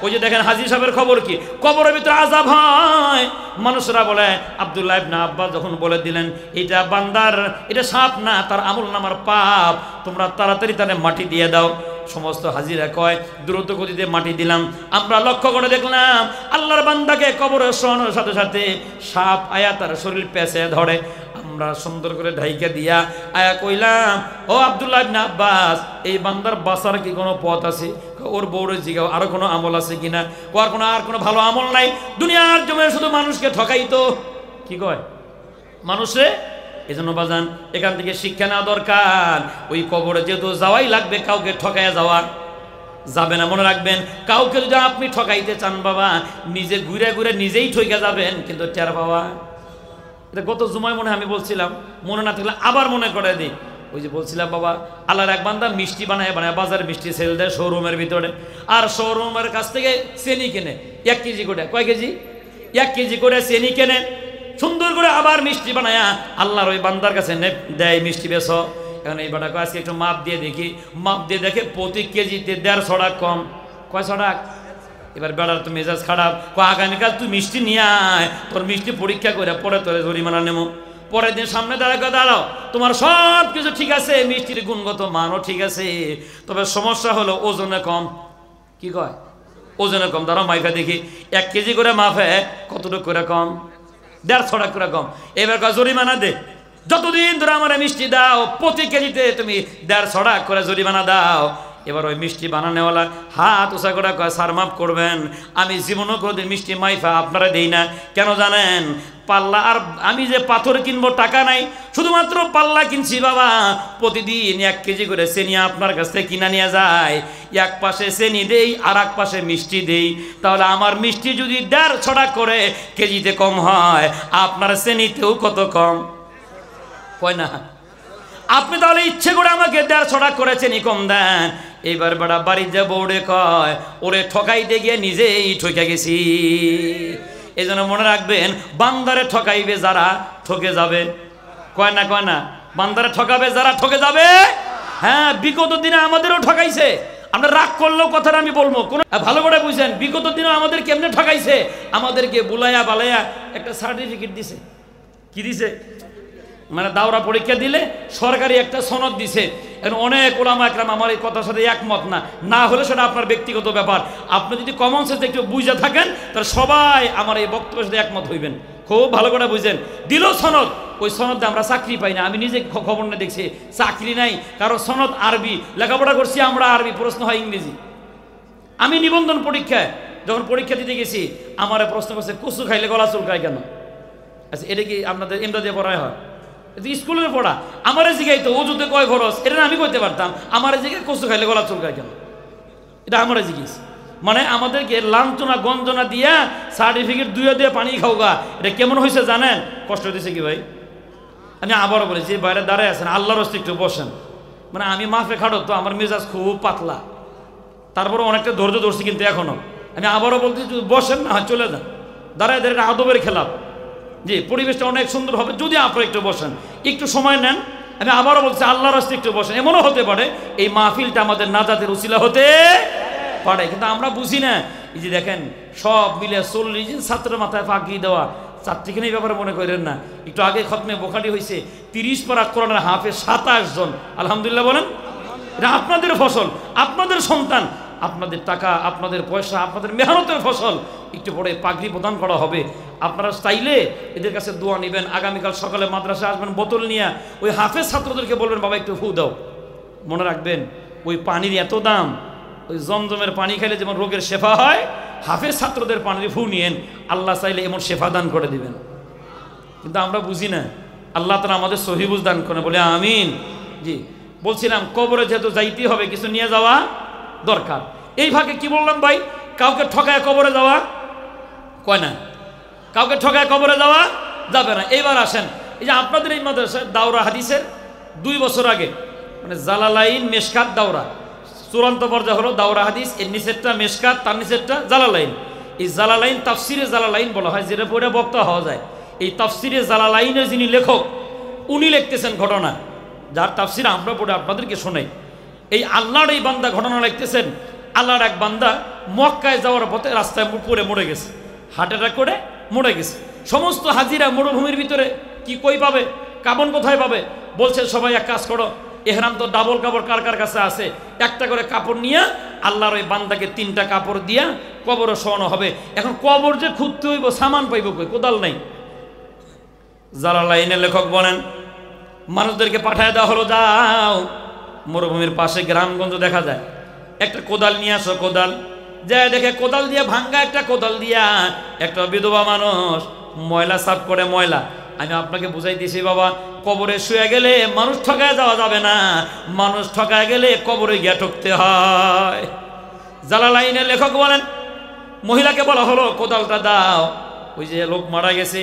ওই যে দেখেন হাজি সাহেবের খবর কি, কবরের ভিতরে আযাব হয়। মানুষরা বলে আব্দুল্লাহ ইবনে আব্বাস যখন বলে দিলেন এটা বান্দার, এটা সাপ না, তার আমল নামার পাপ, তোমরা তাড়াতাড়ি তারে মাটি দিয়ে দাও। সমস্ত হাজিরা কয় দ্রুত গতিতে মাটি দিলাম। আমরা লক্ষ্য করে দেখলাম আল্লাহর বান্দাকে কবরে শোয়ানোর সাথে সাথে সাপ আয়া তার শরীর পেঁচে ধরে। আমরা সুন্দর করে ঢাইকা দিয়া আয়া কইলাম, ও আব্দুল্লাহ ইবনে আব্বাস এই বান্দার বাঁচার কি কোনো পথ আছে? ওর বউরে জিগাও আরো কোনো আমল আছে কিনা। আর কোনো ভালো আমল নাই, দুনিয়ার জমে শুধু মানুষকে ঠকাইতো। কি কয় মানুষে? এই জন্য বাজান এখান থেকে শিক্ষা নেওয়া দরকার। ওই কবরে যেহেতু যাওয়াই লাগবে, কাউকে ঠকাইয়া যাওয়া যাবে না। মনে রাখবেন কাউকে যদি আপনি ঠকাইতে চান বাবা, নিজে ঘুরে ঘুরে নিজেই ঠকে যাবেন, কিন্তু টের পাওয়া। এটা গত জুমায় মনে আমি বলছিলাম, মনে না থাকলে আবার মনে করে দিই। ওই যে বলছিলাম বাবা আল্লাহর এক বান্দা মিষ্টি বানায় বাজারে মিষ্টি সেল দেয় শোরুমের ভিতরে, আর শোরুমের কাছ থেকে চেনি কেনে 1 কেজি করে। কয় কেজি? 1 কেজি করে চেনি কেনে, সুন্দর করে আবার মিষ্টি বানায়া আল্লাহর ওই বান্দার কাছে দেয় মিষ্টি বেছো। এখন এই বাটা আজকে একটু মাপ দিয়ে দেখি, মাপ দিয়ে দেখে প্রতি কেজিতে 150 টাকা কম। কয় টাকা? এবার বেড়ার তো মেজাজ খারাপ, আগামীকাল তুই মিষ্টি নিয়ে আয়, তোর মিষ্টি পরীক্ষা করে পরে তোর জরিমানা নেবো। পরের দিন সামনে দাঁড়াও, তোমার সব কিছু ঠিক আছে, মিষ্টির গুণগত মানও ঠিক আছে, তবে সমস্যা হলো ওজনে কম। কি কয়? ওজনে কম। দাঁড়াও মাইফা দেখি 1 কেজি করে মাফে কতটুকু করে কম? 150 টাকা করে কম। এবার কয় জরিমানা দে, যতদিন ধরে আমার মিষ্টি দাও প্রতি কেজিতে তুমি 150 টাকা করে জরিমানা দাও। এবার ওই মিষ্টি বানানোওয়ালা হাত উঁচা করে কয় স্যার মাফ করবেন, আমি জীবনও কোনোদিন মিষ্টি মাইফা আপনারা দেই না। কেন জানেন? পাল্লা, আর আমি যে পাথর কিনবো টাকা নাই, শুধুমাত্র পাল্লা কিনছি বাবা। প্রতিদিন 1 কেজি করে চেনি আপনার কাছ থেকে কিনা নিয়ে যায়, এক পাশে চেনি দেই আর এক পাশে মিষ্টি দেই। তাহলে আমার মিষ্টি যদি 150 টাকা করে কেজিতে কম হয়, আপনার চেনিতেও কত কম? কয় না? আপনি তাহলে ইচ্ছে করে আমাকে 150 টাকা করেছেন, কম দেন। এইবার বেড়া বাড়ি যে বউরে কয়, ওরে ঠকাইতে গিয়ে নিজেই ঠকে গেছি। এই জন্য মনে রাখবেন, বান্দারে ঠকাইবে যারা ঠকে যাবে। কয় না বান্দারে ঠকাবে যারা ঠকে যাবে। হ্যাঁ, বিগত দিনে আমাদেরও ঠকাইছে। আমরা রাগ করলেও কথাটা আমি বলবো, কোন ভালো করে বুঝছেন। বিগত দিনে আমাদের কেমনে ঠকাইছে, আমাদেরকে বুলাইয়া বালাইয়া একটা সার্টিফিকেট দিছে। কি দিছে? মানে দাওরা পরীক্ষা দিলে সরকারি একটা সনদ দিছে। এখন অনেক ওলামা একরাম আমার এই কথার সাথে একমত না হলে সেটা আপনার ব্যক্তিগত ব্যাপার। আপনি যদি কমন সেন্স একটু বুঝে থাকেন, তাহলে সবাই আমার এই বক্তব্যের সাথে একমত হইবেন। খুব ভালো করে বুঝেন। দিল সনদ, ওই সনদে আমরা চাকরি পাই না। আমি নিজে খবর না দেখছি, চাকরি নাই। কারণ সনদ আরবি, লেখাপড়া করছি আমরা আরবি, প্রশ্ন হয় ইংরেজি। আমি নিবন্ধন পরীক্ষায় যখন পরীক্ষা দিতে গেছি, আমার প্রশ্ন করছে কচু খাইলে গলা চুলকায় কেন? আচ্ছা, এটা কি আপনাদের এমদা দিয়ে পড়ায় হয়? স্কুলের পড়া। আমার জিগাই তো ওজুতে কয় খরচ, এটা আমি কইতে পারতাম। আমার জিগায় কচু খাইলে গলা চুলকায় কেন? এটা আমার জিজ্ঞেস। মানে আমাদেরকে লাঞ্ছনা গঞ্জনা দিয়া সার্টিফিকেট দিয়ে পানি খাওগা। এটা কেমন হয়েছে জানেন? কষ্ট দিছে কি ভাই? আমি আবারও বলেছি, বাইরে দাঁড়ায় আছেন, আল্লাহর হস্তে একটু বসেন। মানে আমি মাফে খাটো তো, আমার মেজাজ খুব পাতলা, তারপরে অনেকটা ধৈর্য ধরছি, কিন্তু এখনো আমি আবারও বলতে বসেন না, চলে যান। দাঁড়ায় দাঁড়ায় আদবের খেলাপ। জি, পরিবেশটা অনেক সুন্দর হবে যদি আপনারা একটু বসেন, একটু সময় নেন। আমি আবারও বলছি, আল্লাহর রাস্তায় একটু বসেন। এমনও হতে পারে এই মাহফিলটা আমাদের নাজাতের উসিলা হতে পারে, কিন্তু আমরা বুঝি না। এই যে দেখেন, সব মিলে 40 জন ছাত্রের মাথায় ফাঁকি দেওয়া। ছাত্রীখানে এই ব্যাপারে মনে করেন না। একটু আগে খতমে বোখারি হয়েছে, 30 পারা কোরআনের হাফেজ 27 জন। আলহামদুলিল্লাহ বলেন। এটা আপনাদের ফসল, আপনাদের সন্তান, আপনাদের টাকা, আপনাদের পয়সা, আপনাদের মেহনতের ফসল। একটু পরে পাগড়ি প্রদান করা হবে। আপনারা চাইলে এদের কাছে দোয়া নেবেন। আগামীকাল সকালে মাদ্রাসা আসবেন বোতল নিয়ে, ওই হাফেজ ছাত্রদেরকে বলবেন, বাবা একটু ফু দাও। মনে রাখবেন, ওই পানির এত দাম, ওই জমজমের পানি খাইলে যেমন রোগের শেফা হয়, হাফেজ ছাত্রদের পানির ফু নিয়েন, আল্লাহ চাইলে এমন শেফা দান করে দিবেন। কিন্তু আমরা বুঝি না। আল্লাহ তাআলা আমাদের সহি বুঝ দান করে, বলে আমিন। জি, বলছিলাম কবরে যেহেতু যাইতে হবে, কিছু নিয়ে যাওয়া দরকার। এই ভাগে কি বললাম ভাই? কাউকে ঠকায় কবরে যাওয়া কয় না, কাউকে ঠকায় কবরে যাওয়া যাবে না। এইবার আসেন, এই যে আপনাদের এই মাদ্রাসায় দাওরা হাদিসের 2 বছর আগে, মানে জালালাইন মেশকাত দাওরা, চূড়ান্ত পর্যায়ে হলো দাওরা হাদিস। এর নিচেরটা মেশকাত, তার নিচেরটা জালালাইন। এই জালালাইন তাফসিরে জালালাইন বলা হয়, যেটা পড়ে বক্তা হওয়া যায়। এই তাফসিরে জালালাইনের যিনি লেখক, উনি লিখতেছেন ঘটনা, যার তাফসির আমরা পড়ে আপনাদেরকে শোনাই। এই আল্লাহর এই বান্দা ঘটনা লিখতেছেন। আল্লাহর এক বান্দা মক্কায় যাওয়ার পথে রাস্তায় পড়ে মরে গেছে, হার্ট অ্যাটাক করে মরে গেছে। সমস্ত হাজিরা মরুভূমির ভিতরে কি কই পাবে, কাবন কোথায় পাবে? বলছে সবাই এক কাজ করো, এহরাম তো ডাবল কাপড় কার কার কাছে আছে, একটা করে কাপড় নিয়ে আল্লাহর ওই বান্দাকে 3টা কাপড় দিয়া কবরে শোয়ানো হবে। এখন কবর যে খুঁজতে হইব, সামান পাইব কই? কোদাল নাই। জালালাইনের লেখক বলেন, মানুষদেরকে পাঠায় দেওয়া হলো, যাও মরুভূমির পাশে গ্রামগঞ্জ দেখা যায়, একটা কোদাল নিয়ে আসো। কোদাল যায় দেখে, কোদাল দিয়ে ভাঙ্গা একটা কোদাল দিয়া একটা বিধবা মানুষ ময়লা সাফ করে। ময়লা আমি আপনাকে বুঝাইতেছি বাবা, কবরে শুয়ে গেলে মানুষ ঠকায় যাওয়া যাবে না, মানুষ ঠকায় গেলে কবরে গিয়া ঠকতে হয়। জালালাইনের লেখক বলেন, মহিলাকে বলা হলো কোদালটা দাও। ওই যে লোক মারা গেছে,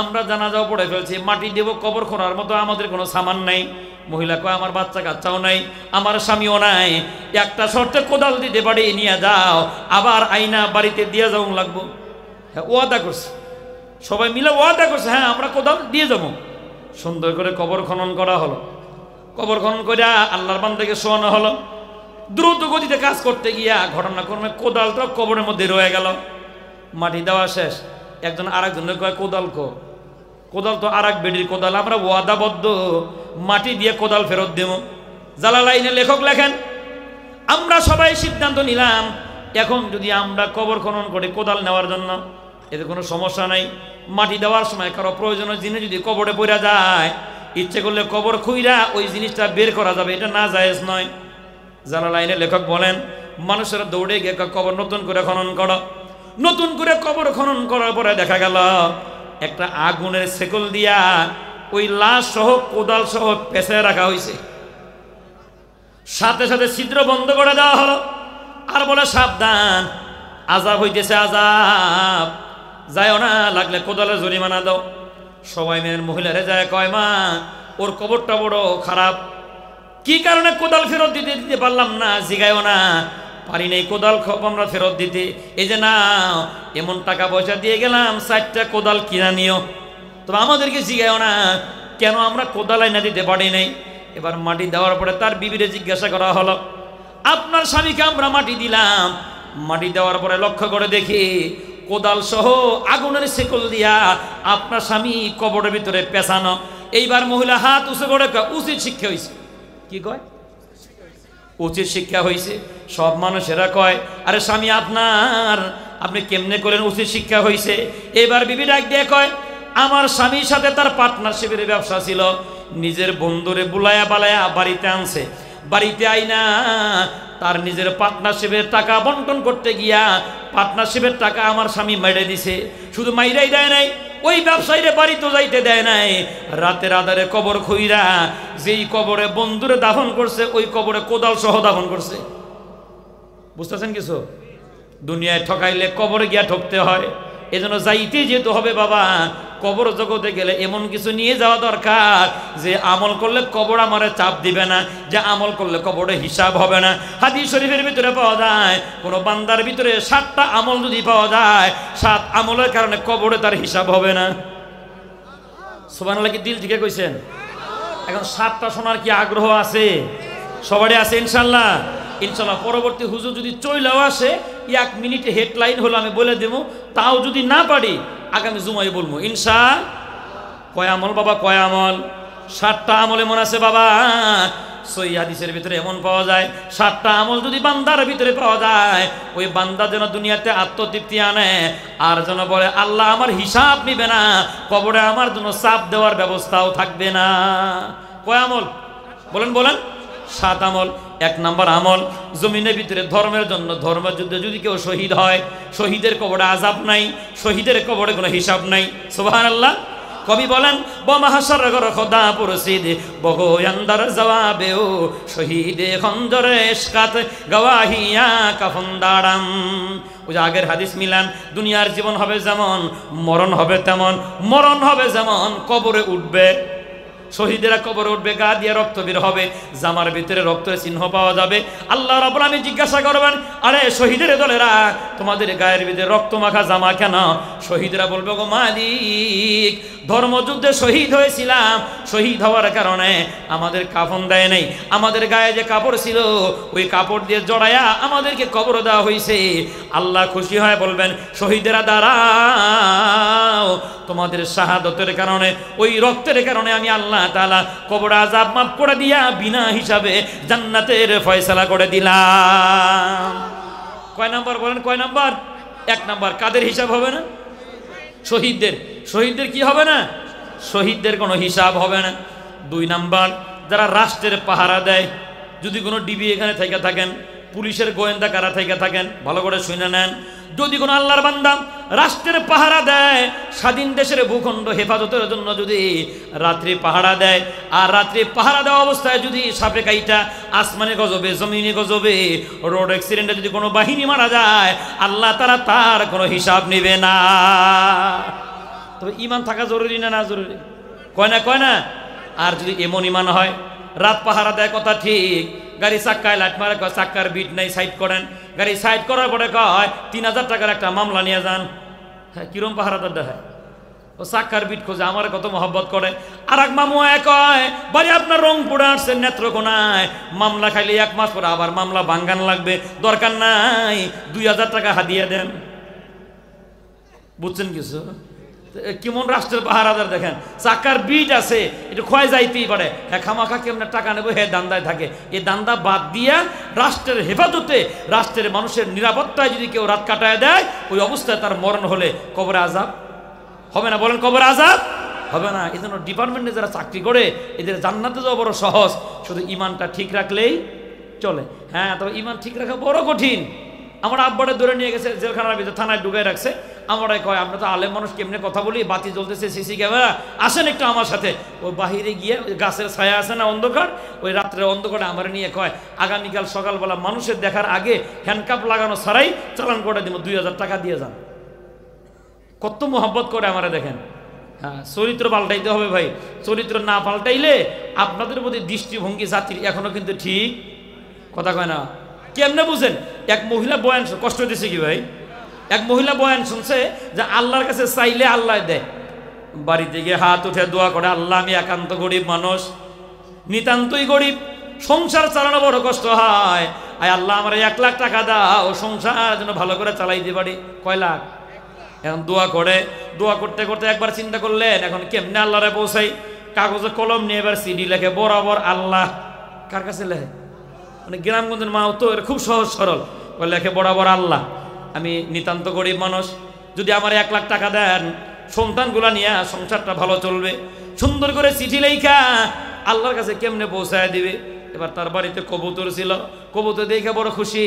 আমরা জানাজাও পড়ে ফেলছি, মাটি দেব কবর খোঁড়ার মতো আমাদের কোনো সামান নাই। মহিলা কয়, আমার বাচ্চা কাচ্চাও নাই, আমার স্বামীও নাই, একটা শর্তে কোদাল দিতে পারি, নিয়ে যাও। আবার আইনা বাড়িতে দিয়ে যাও লাগবো। হ্যাঁ, ওয়াদা করছে, সবাই মিলে ওয়াদা করছে, হ্যাঁ আমরা কোদাল দিয়ে যাবো। সুন্দর করে কবর খনন করা হলো। কবর খনন করে আল্লাহর বান্দাকে শোয়ানো হলো। দ্রুত গতিতে কাজ করতে গিয়া ঘটনাক্রমে কোদালটা কবরের মধ্যে রয়ে গেল। মাটি দেওয়া শেষ, একজন আরেকজনের কয়, কোদাল কোদাল তো আর এক বেডির কোদাল, আমরা ওয়াদাবদ্ধ মাটি দিয়ে কোদাল ফেরত দেব। জালালাইনের লেখক লেখেন, আমরা সবাই সিদ্ধান্ত নিলাম, এখন যদি আমরা কবর খনন করি কোদাল নেওয়ার জন্য, এতে কোনো সমস্যা নাই। মাটি দেওয়ার সময় কারো প্রয়োজনীয় জিনিস যদি কবরে পড়া যায়, ইচ্ছে করলে কবর খুইরা ওই জিনিসটা বের করা যাবে, এটা না জায়েজ নয়। জালালাইনের লেখক বলেন, মানুষেরা দৌড়ে গিয়ে কবর নতুন করে খনন করো। নতুন করে কবর খনন করার পরে দেখা গেল একটা আগুনের শেকল দিয়া ওই লাশ সহ কোদাল সহ পেঁচে রাখা হয়েছে। সাথে সাথে ছিদ্র বন্ধ করে দেওয়া হলো, আর বলে সাবধান, আযাব হইতেছে, আযাব, যায়ও না, লাগলে কোদালের জরিমানা দাও। সবাই মেয়ের মহিলারে যায়, কয় মা ওর কবরটা বড় খারাপ। কি কারণে কোদাল ফেরত দিতে পারলাম না জিগায়ও না, পারি নাই কোদাল আমরা ফেরত দিতে। এই যে না, এমন টাকা পয়সা দিয়ে গেলাম 4টা কোদাল কিনা নিও, তবে আমাদেরকে জিগায়ও না কেন আমরা কোদাল আইনা দিতে পারি নাই। এবার মাটি দেওয়ার পরে তার বিবিরে জিজ্ঞাসা করা হলো, আপনার স্বামীকে আমরা মাটি দিলাম, মাটি দেওয়ার পরে লক্ষ্য করে দেখি কোদাল সহ আগুনের শেকল দিয়া আপনার স্বামী কবরের ভিতরে পেছানো। এইবার মহিলা হাত উঁচু করে উচিত শিক্ষা হয়েছে। কি কয়? উচিত শিক্ষা হয়েছে। সব মানুষেরা কয় আরে স্বামী আপনার, আপনি কেমনে করলেন? উচিত শিক্ষা হয়েছে। এবার বিবি ডাক দিয়ে কয়, আমার স্বামীর সাথে তার পার্টনারশিপের ব্যবসা ছিল, নিজের বন্ধুরে বুলায়া বালায়া বাড়িতে আনছে, বাড়িতে আইনা তার নিজের পার্টনারশিপের টাকা বন্টন করতে গিয়া পার্টনারশিপের টাকা আমার স্বামী মেরে দিছে। শুধু মাইরাই দেয় নাই, ওই ব্যবসায়ীরে বাড়িতে যাইতে দেয় নাই, রাতের আধারে কবর খুইরা যেই কবরে বন্ধুরে দাফন করছে ওই কবরে কোদাল সহ দাফন করছে। বুঝতেছেন কিছু? দুনিয়ায় ঠকাইলে কবরে গিয়া ঠকতে হয়। এজন্য যাইতে যেতে হবে বাবা। কবর জগতে গেলে এমন কিছু নিয়ে যাওয়া দরকার যে আমল করলে কবর আমারে চাপ দিবে না, যে আমল করলে কবরে হিসাব হবে না। হাদিস শরীফের ভিতরে পাওয়া যায় কোনো বান্দার ভিতরে 7টা আমল যদি পাওয়া যায়, 7 আমলের কারণে কবরে তার হিসাব হবে না। সুবহানাল্লাহ, কি দিল থেকে কইছেন? এখন 7টা শোনার কি আগ্রহ আছে? সবারই আছে ইনশাল্লাহ? ইনশাল্লাহ। পরবর্তী হুজুর যদি চইলাও আসে 1 মিনিটে হেডলাইন হলো আমি বলে দেবো, তাও যদি না পারি আগামী জুমায় বলবো ইনশা। কয় আমল বাবা? কয় আমল? 7টা আমলে মনে আছে বাবা। সহিহ হাদিসের ভিতরে এমন পাওয়া যায় 7টা আমল যদি বান্দার ভিতরে পাওয়া যায়, ওই বান্দা যেন দুনিয়াতে আত্মতৃপ্তি আনে, আর যেন বলে আল্লাহ আমার হিসাব নিবে না, কবরে আমার জন্য চাপ দেওয়ার ব্যবস্থাও থাকবে না। কয় আমল বলেন? বলেন। 7 আমল। 1 নম্বর আমল, জমিনের ভিতরে ধর্মের জন্য ধর্মযুদ্ধে যদি কেউ শহীদ হয়, শহীদের কবরে আযাব নাই, শহীদের কবরে কোনো হিসাব নাই। সুবহানাল্লাহ। কবি বলেন বমাহাশর গর খোদা পুরসিদ বগো আন্দার জবাবেও শহীদে খঞ্জরে ইশকাত গওয়াহিয়া কাফন দাড়াম। ওই যে আগের হাদিস মিলান, দুনিয়ার জীবন হবে যেমন, মরণ হবে তেমন। মরণ হবে যেমন, কবরে উঠবে, শহীদেরা কবরে উঠবে, গা দিয়ে রক্ত বের হবে, জামার ভিতরে রক্তের চিহ্ন পাওয়া যাবে। আল্লাহ রাব্বুল আলামিন জিজ্ঞাসা করবেন, আরে শহীদের দলেরা তোমাদের গায়ের ভিতরে রক্ত মাখা জামা কেন? শহীদরা বলবে গো মালিক, ধর্মযুদ্ধে শহীদ হয়েছিলাম, শহীদ হওয়ার কারণে আমাদের কাফন দেয় নাই, আমাদের গায়ে যে কাপড় ছিল ওই কাপড় দিয়ে জড়ায়া আমাদেরকে কবর দেওয়া হয়েছে। আল্লাহ খুশি হয় বলবেন, শহীদেরা দাঁড়াও, তোমাদের শাহাদতের কারণে, ওই রক্তের কারণে আমি আল্লাহ তাআলা কবর আযাব মাফ করে দিয়া বিনা হিসাবে জান্নাতের ফয়সালা করে দিলাম। কয় নাম্বার বলেন? কয় নাম্বার? 1 নাম্বার। কাদের হিসাব হবে না? শহীদদের। শহীদদের কি হবে না? শহীদদের কোনো হিসাব হবে না। 2 নাম্বার, যারা রাষ্ট্রের পাহারা দেয়, যদি কোনো ডিবি এখানে থেকে থাকেন, পুলিশের গোয়েন্দা কারা থেকে থাকেন, ভালো করে শুনে নেন। যদি কোনো আল্লাহর বান্দা রাষ্ট্রের পাহারা দেয়, স্বাধীন দেশের ভূখণ্ড হেফাজতের জন্য যদি রাত্রি পাহারা দেয়, আর রাত্রি পাহারা দেওয়া অবস্থায় যদি সাপে কাইটা আসমানে গজবে, জমিনে গজবে, রোড অ্যাক্সিডেন্টে যদি কোনো বাহিনী মারা যায়, আল্লাহ তাআলা তার কোনো হিসাব নেবে না। তবে ঈমান থাকা জরুরি না? না জরুরি? কয় না? কয় না? আর যদি এমন ঈমান হয়, রাত পাহারা দেয় কথা ঠিক, গাড়ি চাক্কায় লাইট মারে, কয় চাক্কার বিট নাই, সাইড করেন। গাড়ি সাইড করার পরে কয় 3000 টাকার একটা মামলা নিয়ে যান। হ্যাঁ, কিরম পাহারাদার দেখায়? ও চাক্কার বিট খোঁজে, আমার কত মহব্বত করে। আর এক মামু কয় বাড়ি আপনার রংপুরে আসছেন নেত্রকোনায়, মামলা খাইলে 1 মাস পরে আবার মামলা ভাঙ্গান লাগবে, দরকার নাই, 2000 টাকা হাদিয়া দেন। বুঝছেন কিছু? কেমন রাষ্ট্রের পাহারাদার দেখেন, চাকার বিট আছে, একটু ক্ষয় যাইতেই পারে, হ্যাঁ খামাখা কেমন টাকা নেবো, হ্যাঁ দান্দায় থাকে। এই দান্দা বাদ দিয়া রাষ্ট্রের হেফাজতে, রাষ্ট্রের মানুষের নিরাপত্তায় যদি কেউ রাত কাটায় দেয়, ওই অবস্থায় তার মরণ হলে কবরে আযাব হবে না? বলেন, কবরে আযাব হবে না? এই জন্য ডিপার্টমেন্টে যারা চাকরি করে এদের জান্নাতে যাওয়া বড় সহজ, শুধু ইমানটা ঠিক রাখলেই চলে। হ্যাঁ, তবে ইমান ঠিক রাখা বড় কঠিন। আমার আব্বাটা ধরে নিয়ে গেছে জেলখানার ভিতরে, থানায় ঢুকাই রাখছে। আমারাই কয় আমরা তো আলেম মানুষ, কেমনে কথা বলি, বাতি জ্বলতেছে, সিসি ক্যামেরা, আসেন একটু আমার সাথে। ওই বাহিরে গিয়ে ওই গাছের ছায়া আছে না, অন্ধকার, ওই রাত্রে অন্ধকারে আমার নিয়ে কয় আগামীকাল সকালবেলা মানুষের দেখার আগে হ্যান্ডকাপ লাগানো ছাড়াই চালান করে দিব, 2000 টাকা দিয়ে যান। কত মোহাব্বত করে আমারে দেখেন। হ্যাঁ, চরিত্র পাল্টাইতে হবে ভাই। চরিত্র না পাল্টাইলে আপনাদের প্রতি দৃষ্টিভঙ্গি জাতির এখনো কিন্তু ঠিক কথা কয় না। কেমনে বুঝেন? এক মহিলা বয়ান কষ্ট দিছে কি ভাই, এক মহিলা বয়ান শুনছে যে আল্লাহর কাছে চাইলে আল্লাহ দেয়। বাড়িতে গিয়ে হাত উঠে দোয়া করে, আল্লাহ আমি একান্ত গরিব মানুষ, নিতান্তই গরিব, সংসার চালানো বড় কষ্ট হয়, আয় আল্লাহ আমার 1 লাখ টাকা দাও, সংসার যেন ভালো করে চালাইতে পারি। কয় লাখ? এখন দোয়া করে, দোয়া করতে করতে একবার চিন্তা করলেন এখন কেমনে আল্লাহরে পৌঁছাই। কাগজে কলম নিয়ে এবার সিডি লেখে বরাবর আল্লাহ। কার কাছে লেখে? মানে গ্রামগঞ্জের মা তো খুব সহজ সরল, লেখে বরাবর আল্লাহ আমি নিতান্ত গরিব মানুষ, যদি আমার 1 লাখ টাকা দেন সন্তানগুলা নিয়ে সংসারটা ভালো চলবে। সুন্দর করে চিঠি লেখা আল্লাহর কাছে কেমনে পৌঁছায় দিবে। এবার তার বাড়িতে কবুতর ছিল, কবুতর দেখে বড় খুশি,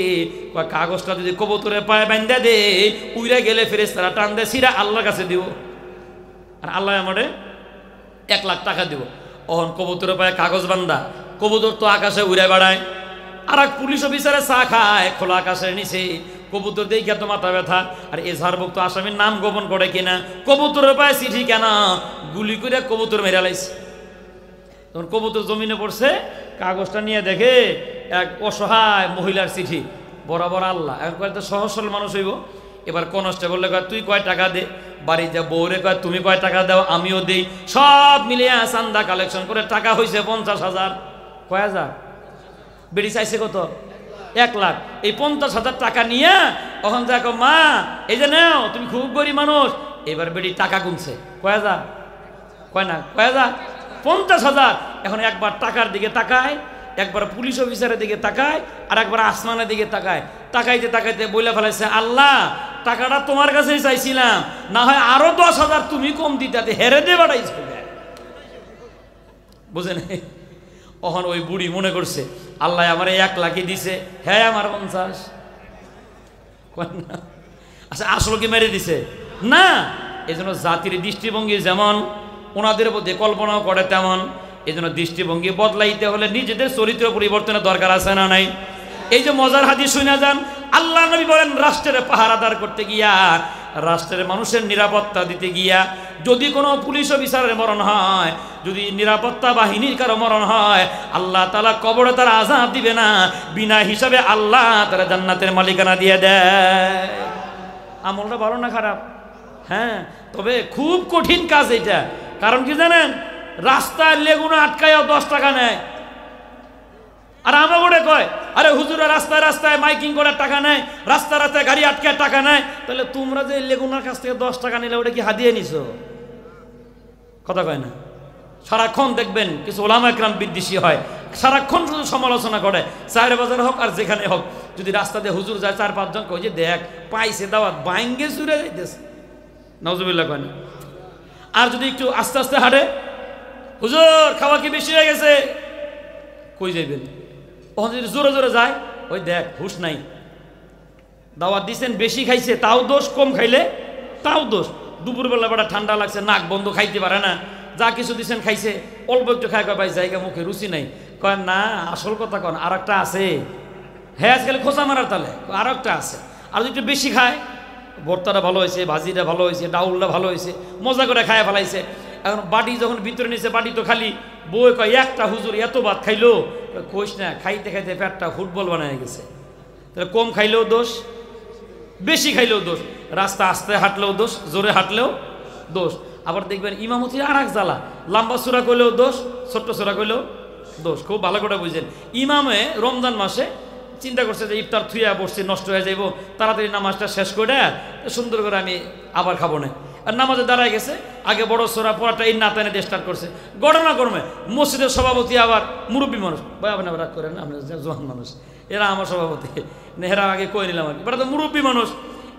কাগজটা যদি কবুতরের পায়ে বান্ধা দে, উইরা গেলে ফেরেশতারা টান দে সিরা আল্লাহর কাছে দিব, আর আল্লাহ আমারে 1 লাখ টাকা দিব। অহন কবুতরের পায়ে কাগজ বান্ধা, কবুতর তো আকাশে উড়ে বেড়ায়। আর এক পুলিশ অফিসারে চা খায় খোলা আকাশের নিচে, কবুতর দেখে তো মাথা ব্যথা, আর এজাহারভুক্ত আসামির নাম গোপন করে কিনা, কবুতরের পায়ে চিঠি কেন, গুলি করে কবুতর মেরে লাইছে। তখন কবুতর জমিনে পড়ছে, কাগজটা নিয়ে দেখে এক অসহায় মহিলার চিঠি, বরাবর আল্লাহ। এখন কয়েকটা সহজ সরল মানুষ হইব। এবার কনস্টেবল কয় তুই কয় টাকা দে, বাড়ি যা বউরে কয় তুমি কয় টাকা দাও, আমিও দেই, সব মিলিয়ে চান্দা কালেকশন করে টাকা হয়েছে 50,000। কয় হাজার? বেড়ি চাইছে কত? 1 লাখ। এই 50,000 টাকা নিয়ে তখন দেখো মা এই যে নাও, তুমি খুব গরিব মানুষ। এবার বেড়ি টাকা গুনছে, কয় হাজার? কয় না, কয় হাজার? 50,000। এখন একবার টাকার দিকে তাকায়, একবার পুলিশ অফিসারের দিকে তাকায়, আর একবার আসমানের দিকে তাকায়। তাকাইতে তাকাইতে বলে ফেলাইছে আল্লাহ টাকাটা তোমার কাছেই চাইছিলাম, না হয় আরো 10,000 তুমি কম দিতে, হেরে দিয়ে বাড়াইছে। বুঝেন? তখন ওই বুড়ি মনে করছে আল্লাহ আমার 1 লাখই দিছে, হ্যাঁ আমার 50। আচ্ছা আসলে কি মেরে দিছে না? এই জন্য জাতির দৃষ্টিভঙ্গি যেমন ওনাদের মধ্যে কল্পনাও করে তেমন। এই জন্য দৃষ্টিভঙ্গি বদলাইতে হলে নিজেদের চরিত্র পরিবর্তনের দরকার আছে না নাই? এই যে মজার হাদিস শুনে যান, আল্লাহ নবী বলেন রাষ্ট্রের পাহারাদার করতে গিয়া, রাষ্ট্রের মানুষের নিরাপত্তা দিতে গিয়া যদি কোনো পুলিশ অফিসারের মরণ হয়, যদি নিরাপত্তা বাহিনীর কারো মরণ হয়, আল্লাহ তাআলা কবরে তার আযাব দিবে না, বিনা হিসাবে আল্লাহ তারা জান্নাতের মালিকানা দিয়ে দেয়। আমলটা ভালো না খারাপ? হ্যাঁ, তবে খুব কঠিন কাজ এটা। কারণ কি জানেন? রাস্তায় লেগুনা আটকায় 10 টাকা নেয়, আর আমাকে কয় আরে হুজুরা রাস্তায় রাস্তায় মাইকিং করে টাকা নেয়, রাস্তায় রাস্তায় গাড়ি আটকায় টাকা নেয়। তাহলে তোমরা যে লেগুনার কাছ থেকে 10 টাকা নিলে ওটা কি হাদিয়ে নিছো? কথা কয় না। সারাক্ষণ দেখবেন কিছু ওলামা একরাম বিদ্বেষী হয়, সারাক্ষণ শুধু সমালোচনা করে, চায়ের বাজার হোক আর যেখানে হোক। যদি রাস্তা দিয়ে হুজুর যায় 4-5 জন কই যে দেখ পাইছে দাওয়াত, বাইঙ্গে চুরে যাইতেছে, নাউজুবিল্লাহ কয় না। আর যদি একটু আস্তে আস্তে হাঁটে, হুজুর খাওয়া কি বেশি হয়ে গেছে, কই যাইবেন? ওখানে যদি জোরে জোরে যায়, ওই দেখ হুশ নাই, দাওয়াত দিচ্ছেন বেশি খাইছে তাও দোষ, কম খাইলে তাও দোষ। দুপুরবেলা বেলা ঠান্ডা লাগছে, নাক বন্ধ, খাইতে পারে না, যা কিছু দিচ্ছেন খাইছে, অল্প একটু খায়, কয় ভাই জায়গা মুখে রুচি নাই। কয় না আসল কথা কন আর একটা আছে। হ্যাঁ আজকাল খোঁচা মারার তালে আর একটা আছে। আর যদি একটু বেশি খায়, ভর্তাটা ভালো হয়েছে, ভাজিটা ভালো হয়েছে, ডাউলটা ভালো হয়েছে, মজা করে খায় ফেলাইছে। এখন বাটি যখন ভিতরে নিয়েছে, বাটি তো খালি। বই কয় একটা হুজুর এত ভাত খাইলো, কইস না, খাইতে খাইতে পেটটা ফুটবল বানায় গেছে। তাহলে কম খাইলেও দোষ, বেশি খাইলেও দোষ, রাস্তা আস্তে হাঁটলেও দোষ, জোরে হাঁটলেও দোষ। আবার দেখবেন ইমামতির আর এক জ্বালা, লম্বা সূরা কইলেও দোষ, ছোট্ট সূরা কইলেও দোষ। খুব ভালো করে বুঝেন। ইমামে রমজান মাসে চিন্তা করছে যে ইফতার থুইয়া বসছে, নষ্ট হয়ে যাইব, তাড়াতাড়ি নামাজটা শেষ করে সুন্দর করে আমি আবার খাবো না। আর নামাজে দাঁড়ায় গেছে, আগে বড় সূরা পড়াটা এই নাতানে দিয়ে স্টার্ট করছে। ঘটনা কর্মে মসজিদের সভাপতি আবার মুরব্বী মানুষ, ভাই আপনি রাগ করেন না, আপনি জোয়ান মানুষ, এরা আমার সভাপতি, এরা আগে কই নিলাম আর কি, এরা তো মুরব্বী মানুষ।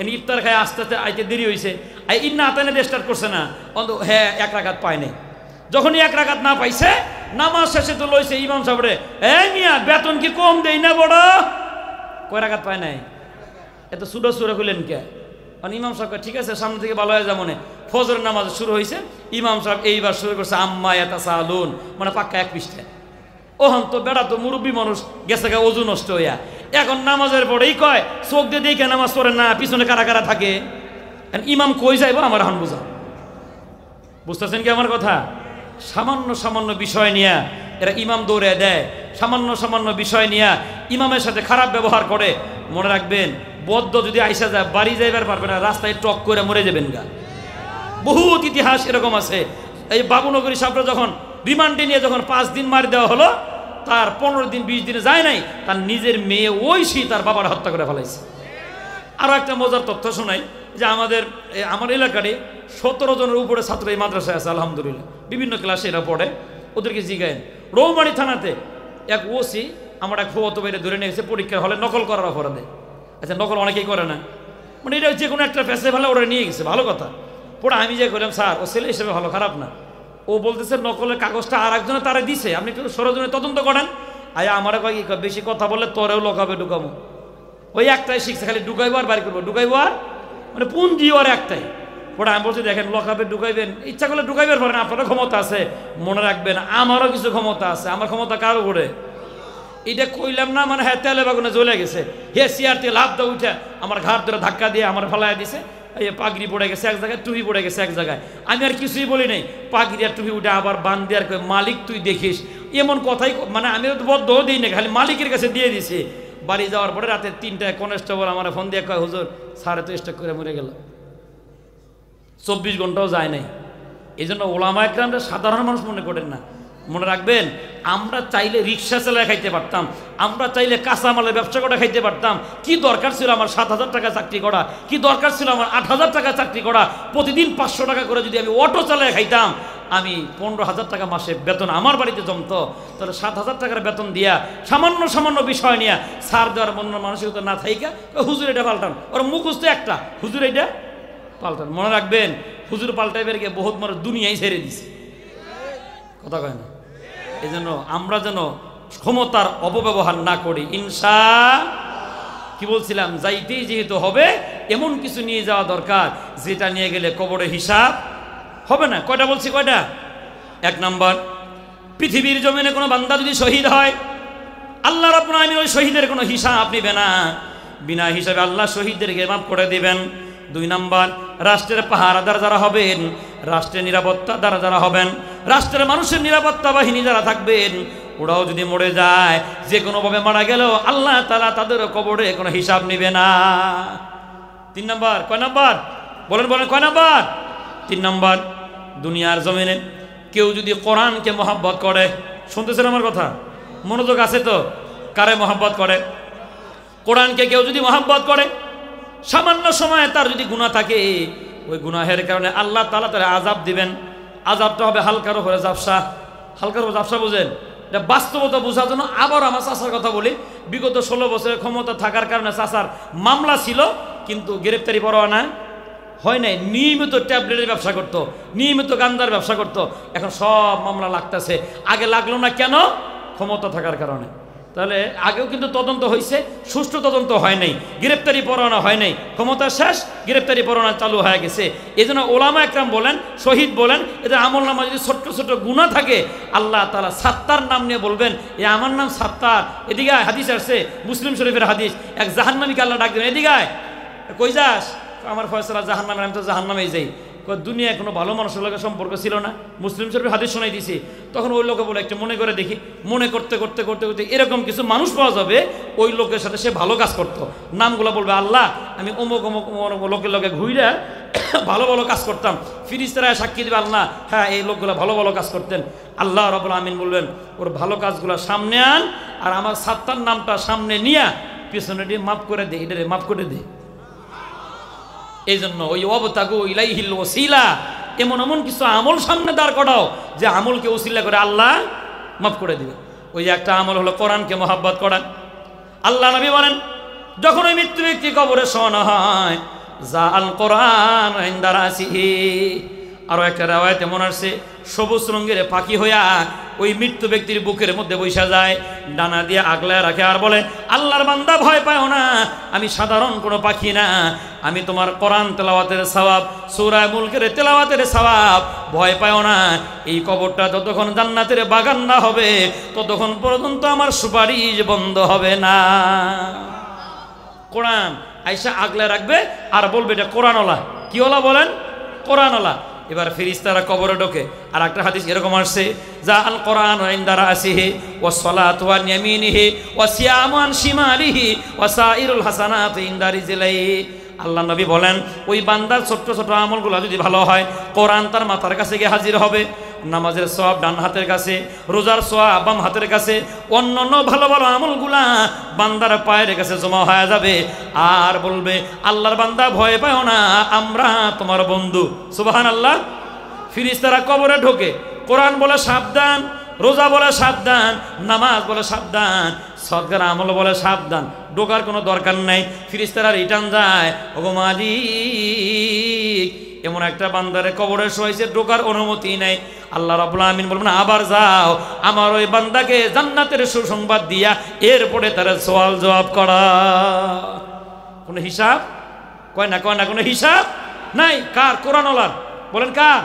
এনে ইফতার খায় আস্তে আস্তে আইতে দেরি হয়েছে, এই নাতানে দিয়ে স্টার্ট করছে না, অন্ত হ্যাঁ 1 রাকাত পায় নাই। যখনই 1 রাকাত না পাইছে, নামাজ শেষে তো লইছে ইমাম সাহেবরে, এই মিয়া বেতন কি কম দেই না বড়? কয় রাকাত পায় নাই? এত সুডো সুরে খুলেন কে? ইমাম সাহেব ঠিক আছে সামনে থেকে ভালো হয়ে যাবো না। ফজরের নামাজ শুরু হয়েছে, ইমাম সাহেব এইবার শুরু করছে আম্মা ইয়াতাসালুন, মানে পাক্কা 1 পৃষ্ঠা। ওহন তো বেড়া তো মুরব্বী মানুষ গেছে গা ওজু নষ্ট হইয়া, এখন নামাজের পরেই কয় চোখ দিয়ে দেখে নামাজ পড়ে না, পিছনে কারা কারা থাকে। ইমাম কই যাইব আমার এখন বুঝা, বুঝতেছেন কি আমার কথা? সামান্য সামান্য বিষয় নিয়ে এরা ইমাম দৌড়ে দেয়, সামান্য সামান্য বিষয় নিয়ে ইমামের সাথে খারাপ ব্যবহার করে। মনে রাখবেন, বদ্ধ যদি আইসা যায় বাড়ি যাইবার পারবে না, রাস্তায় টক করে মরে যাবেন গা। বহুত ইতিহাস এরকম আছে। এই বাবুনগরী সাহেবরা যখন রিমান্ডে নিয়ে যখন 5 দিন মারি দেওয়া হলো, তার 15 দিন 20 দিনে যায় নাই, তার নিজের মেয়ে ঐশী তার বাবার হত্যা করে ফেলাইছে। আরও একটা মজার তথ্য শোনাই যে আমার এলাকারে 17 জনের উপরে ছাত্র এই মাদ্রাসায় আছে আলহামদুলিল্লাহ। বিভিন্ন ক্লাসে এরা পড়ে, ওদেরকে জিগায়েন। রৌমারী থানাতে এক ওসি আমার এক ফুয়াতো বাইরে ধরে নিয়ে গেছে পরীক্ষার হলে নকল করার অপরাধে। আচ্ছা, নকল অনেকেই করে না, মানে এটা যে কোনো একটা ফেসে ফেলে ওরা নিয়ে গেছে, ভালো কথা। পরে আমি যে করলাম, স্যার ও ছেলে হিসেবে ভালো, খারাপ না। ও বলতেছে নকলের কাগজটা আর একজনে তারা দিছে, আপনি একটু সরজনে তদন্ত করেন। আয়া আমারে কয়, বেশি কথা বললে তোরেও লোকাবে ঢুকাবো। ওই একটাই শিখছে, খালি ঢুকাইবো আর বাড়ি করবো, ঢুকাইবো আর মানে পুঞ্জি ওর একটাই। ওটা আমি বলছি, দেখেন লকাবে ঢুকাইবেন, ইচ্ছা করলে ঢুকাইবেন পারেন, আপনারও ক্ষমতা আছে। মনে রাখবেন আমারও কিছু ক্ষমতা আছে। আমার ক্ষমতা কার উপরে? এটা কইলাম না মানে হ্যাঁ তেলে বাগুনে জ্বলে গেছে। হে চেয়ার থেকে লাভ দাও উঠে আমার ঘাট ধরে ধাক্কা দিয়ে আমার ফেলাইয়া দিছে। এই পাগড়ি পড়ে গেছে এক জায়গায়, টুপি পড়ে গেছে এক জায়গায়। আমি আর কিছুই বলি নাই, পাগড়ি আর টুপি উঠে আবার বান দিয়ে আর মালিক তুই দেখিস, এমন কথাই মানে আমি তো বদ্ধ দিই না, খালি মালিকের কাছে দিয়ে দিছি। বাড়ি যাওয়ার পরে রাতে 3টায় কনস্টেবল আমার ফোন দিয়ে কয়, হুজুর সাড়ে তো স্ট্রোক করে মরে গেল। 24 ঘন্টাও যায় নাই। এই জন্য ওলামা একরামরা সাধারণ মানুষ মনে করেন না। মনে রাখবেন, আমরা চাইলে রিক্সা চালায় খাইতে পারতাম, আমরা চাইলে কাঁচামালের ব্যবসা করে খাইতে পারতাম। কি দরকার ছিল আমার 7,000 টাকা চাকরি করা? কি দরকার ছিল আমার 8,000 টাকা চাকরি করা? প্রতিদিন 500 টাকা করে যদি আমি অটো চালায় খাইতাম, আমি 15,000 টাকা মাসে বেতন আমার বাড়িতে জমতো। তাহলে 7,000 টাকার বেতন দিয়া সামান্য সামান্য বিষয় নিয়ে ছাড় দেওয়ার মন মানসিকতা না থাইকা হুজুর এটা পাল্টান, ওর মুখস্থ একটা হুজুর এটা পাল্টান। মনে রাখবেন, হুজুর পাল্টাইবার গিয়ে বহুত মানুষ দুনিয়ায় ছেড়ে দিছে, কথা কয় না। এই জন্য আমরা যেন ক্ষমতার অপব্যবহার না করি। কি বলছিলাম, যাইতেই যেহেতু হবে এমন কিছু নিয়ে যাওয়া দরকার যেটা নিয়ে গেলে কবরে হিসাব হবে না। কয়টা বলছি, কয়টা? 1 নম্বর, পৃথিবীর জমিনে কোনো বান্দা যদি শহীদ হয়, আল্লাহ রাব্বুল আলামিন ওই শহীদের কোনো হিসাব নেবে না, বিনা হিসাবে আল্লাহ শহীদদেরকে মাফ করে দিবেন। 2 নম্বর, রাষ্ট্রের পাহারাদার যারা হবেন, রাষ্ট্রের নিরাপত্তাদার যারা হবেন, রাষ্ট্রের মানুষের নিরাপত্তা বাহিনী যারা থাকবেন, ওরাও যদি মরে যায়, যে কোনোভাবে মারা গেল, আল্লাহ তাআলা তাদের কবরে কোনো হিসাব নেবে না। 3 নম্বর, কয় নম্বর বলেন বলেন, কয় নম্বর? 3 নম্বর, দুনিয়ার জমিনে কেউ যদি কোরআনকে মহব্বত করে, শুনতেছেন আমার কথা? মনোযোগ আছে তো? কারে মহব্বত করে? কোরআনকে কেউ যদি মহব্বত করে, সামান্য সময়ে তার যদি গুনাহ থাকে, ওই গুনাহের কারণে আল্লাহ তাআলা তার আযাব দিবেন। আযাবটা হবে হালকার উপরে ঝাপসা। হালকার উপরে ঝাপসা বুঝেন? এটা বাস্তবতা বোঝার জন্য আবার আমার চাচার কথা বলি। বিগত 16 বছরের ক্ষমতা থাকার কারণে চাচার মামলা ছিল, কিন্তু গ্রেপ্তারি পরোয়ানা হয় নাই। নিয়মিত ট্যাবলেটের ব্যবসা করতো, নিয়মিত গান্দার ব্যবসা করতো। এখন সব মামলা লাগতেছে। আগে লাগলো না কেন? ক্ষমতা থাকার কারণে। তাহলে আগেও কিন্তু তদন্ত হয়েছে, সুষ্ঠু তদন্ত হয় নাই, গ্রেপ্তারি পরোয়ানা হয় নাই, ক্ষমতা শেষ, গ্রেপ্তারি পরোয়ানা চালু হয়ে গেছে। এই জন্য ওলামা একরাম বলেন, শহীদ বলেন, এদের আমল নামা যদি ছোট্ট ছোট্ট গুনাহ থাকে, আল্লাহ তাআলা সাত্তার নাম নিয়ে বলবেন, এ আমার নাম সাত্তার। এদিকে হাদিস আসছে, মুসলিম শরীফের হাদিস, এক জাহান্নামীকে আল্লাহ ডাক দেবেন, এদিকে কই যাস? আমার ফয়সালা জাহান্নামে, আমি তো জাহান্নামেই যাই। দুনিয়ায় কোনো ভালো মানুষের লোকের সম্পর্ক ছিল না, মুসলিম শরীফের হাদিস শোনাই দিছি। তখন ওই লোকে বলে, একটু মনে করে দেখি। মনে করতে করতে করতে করতে এরকম কিছু মানুষ পাওয়া যাবে, ওই লোকের সাথে সে ভালো কাজ করতো। নামগুলো বলবে, আল্লাহ আমি অমুক অমুক লোকের লোকে ঘুরে ভালো ভালো কাজ করতাম। ফিরিস্তারা সাক্ষী দেবে, আল্লাহ হ্যাঁ এই লোকগুলো ভালো ভালো কাজ করতেন। আল্লাহ রাব্বুল আমিন বলবেন, ওর ভালো কাজগুলো সামনে আন, আর আমার সাত্তার নামটা সামনে নিয়ে পিছনে দিয়ে মাফ করে দে, এটা মাফ করে দে। এই জন্য ওই ওয়াবতাগু ইলাইহিল ওয়াসিলা, এমন এমন কিছু আমল সামনে দাঁড় করাও যে আমলকে ওসিলা করে আল্লাহ মাফ করে দিবে। ওই একটা আমল হলো কোরআনকে মহব্বত করা। আল্লাহ নবী বলেন, যখন ওই মৃত্যু ব্যক্তি কবরে শোয়ানো হয়, যা আল কোরআন ইনদা রাসিহি। আরো একটা রিওয়ায়াতে মনে আসছে, সবুজ রঙের পাখি হইয়া ওই মৃত্যু ব্যক্তির বুকের মধ্যে বসা যায়, ডানা দিয়ে আগলায় রাখে, আর বলে, আল্লাহর বান্দা ভয় পাও না, আমি সাধারণ কোনো পাখি না, আমি তোমার কোরআন তেলাওয়াতের সওয়াব, সূরা মুলকের তেলাওয়াতের সওয়াব, ভয় পাও না। এই কবরটা যতক্ষণ জান্নাতের বাগান না হবে, ততক্ষণ পর্যন্ত আমার সুপারিশ বন্ধ হবে না। কোরআন আইসা আগলায় রাখবে আর বলবে, এটা কোরআনওয়ালা। কি ওলা বলেন? কোরআনওয়ালা। এবার ফেরেশতারা কবরে ঢোকে। আর একটা হাদিস এরকম আসছে, যা আল কোরআন ইনদা রাসিহি ওয়াস সালাতু আন ইয়ামিনিহি ওয়া সিয়ামু আন শিমালিহি ওয়া সাইরুল হাসানাতু ইনদা রিজলিহি। আল্লাহ নবী বলেন, ওই বান্দার ছোট্ট ছোট আমলগুলো যদি ভালো হয়, কোরআন তার মাথার কাছে গিয়ে হাজির হবে, নামাজের সওয়াব ডান হাতের কাছে, রোজার সওয়াব বাম হাতের কাছে, অন্যান্য ভালো ভালো আমলগুলা বান্দার পায়ের কাছে জমা হয়ে যাবে। আর বলবে, আল্লাহর বান্দা ভয় পাও না, আমরা তোমার বন্ধু। সুবহানাল্লাহ। ফেরেশতারা কবরে ঢোকে, কোরআন বলে সাবধান, রোজা বলে সাবধান, নামাজ বলে সাবধান, সদকার আমল বলে সাবধান, ঢোকার কোনো দরকার নাই। ফেরেশতারা রিটার্ন যায়, ওগো মালিক, এমন একটা বান্দারে কবরে শোয়াইছে, ঢোকার অনুমতি নেই। আল্লাহ রাব্বুল আমিন বলবেন, আবার যাও, আমার ওই বান্দাকে জান্নাতের সুসংবাদ দিয়া এরপরে তার সওয়াল জবাব করা। কোনো হিসাব কয় না কোনো হিসাব নাই। কার? কোরআন আল্লাহ। বলেন কার?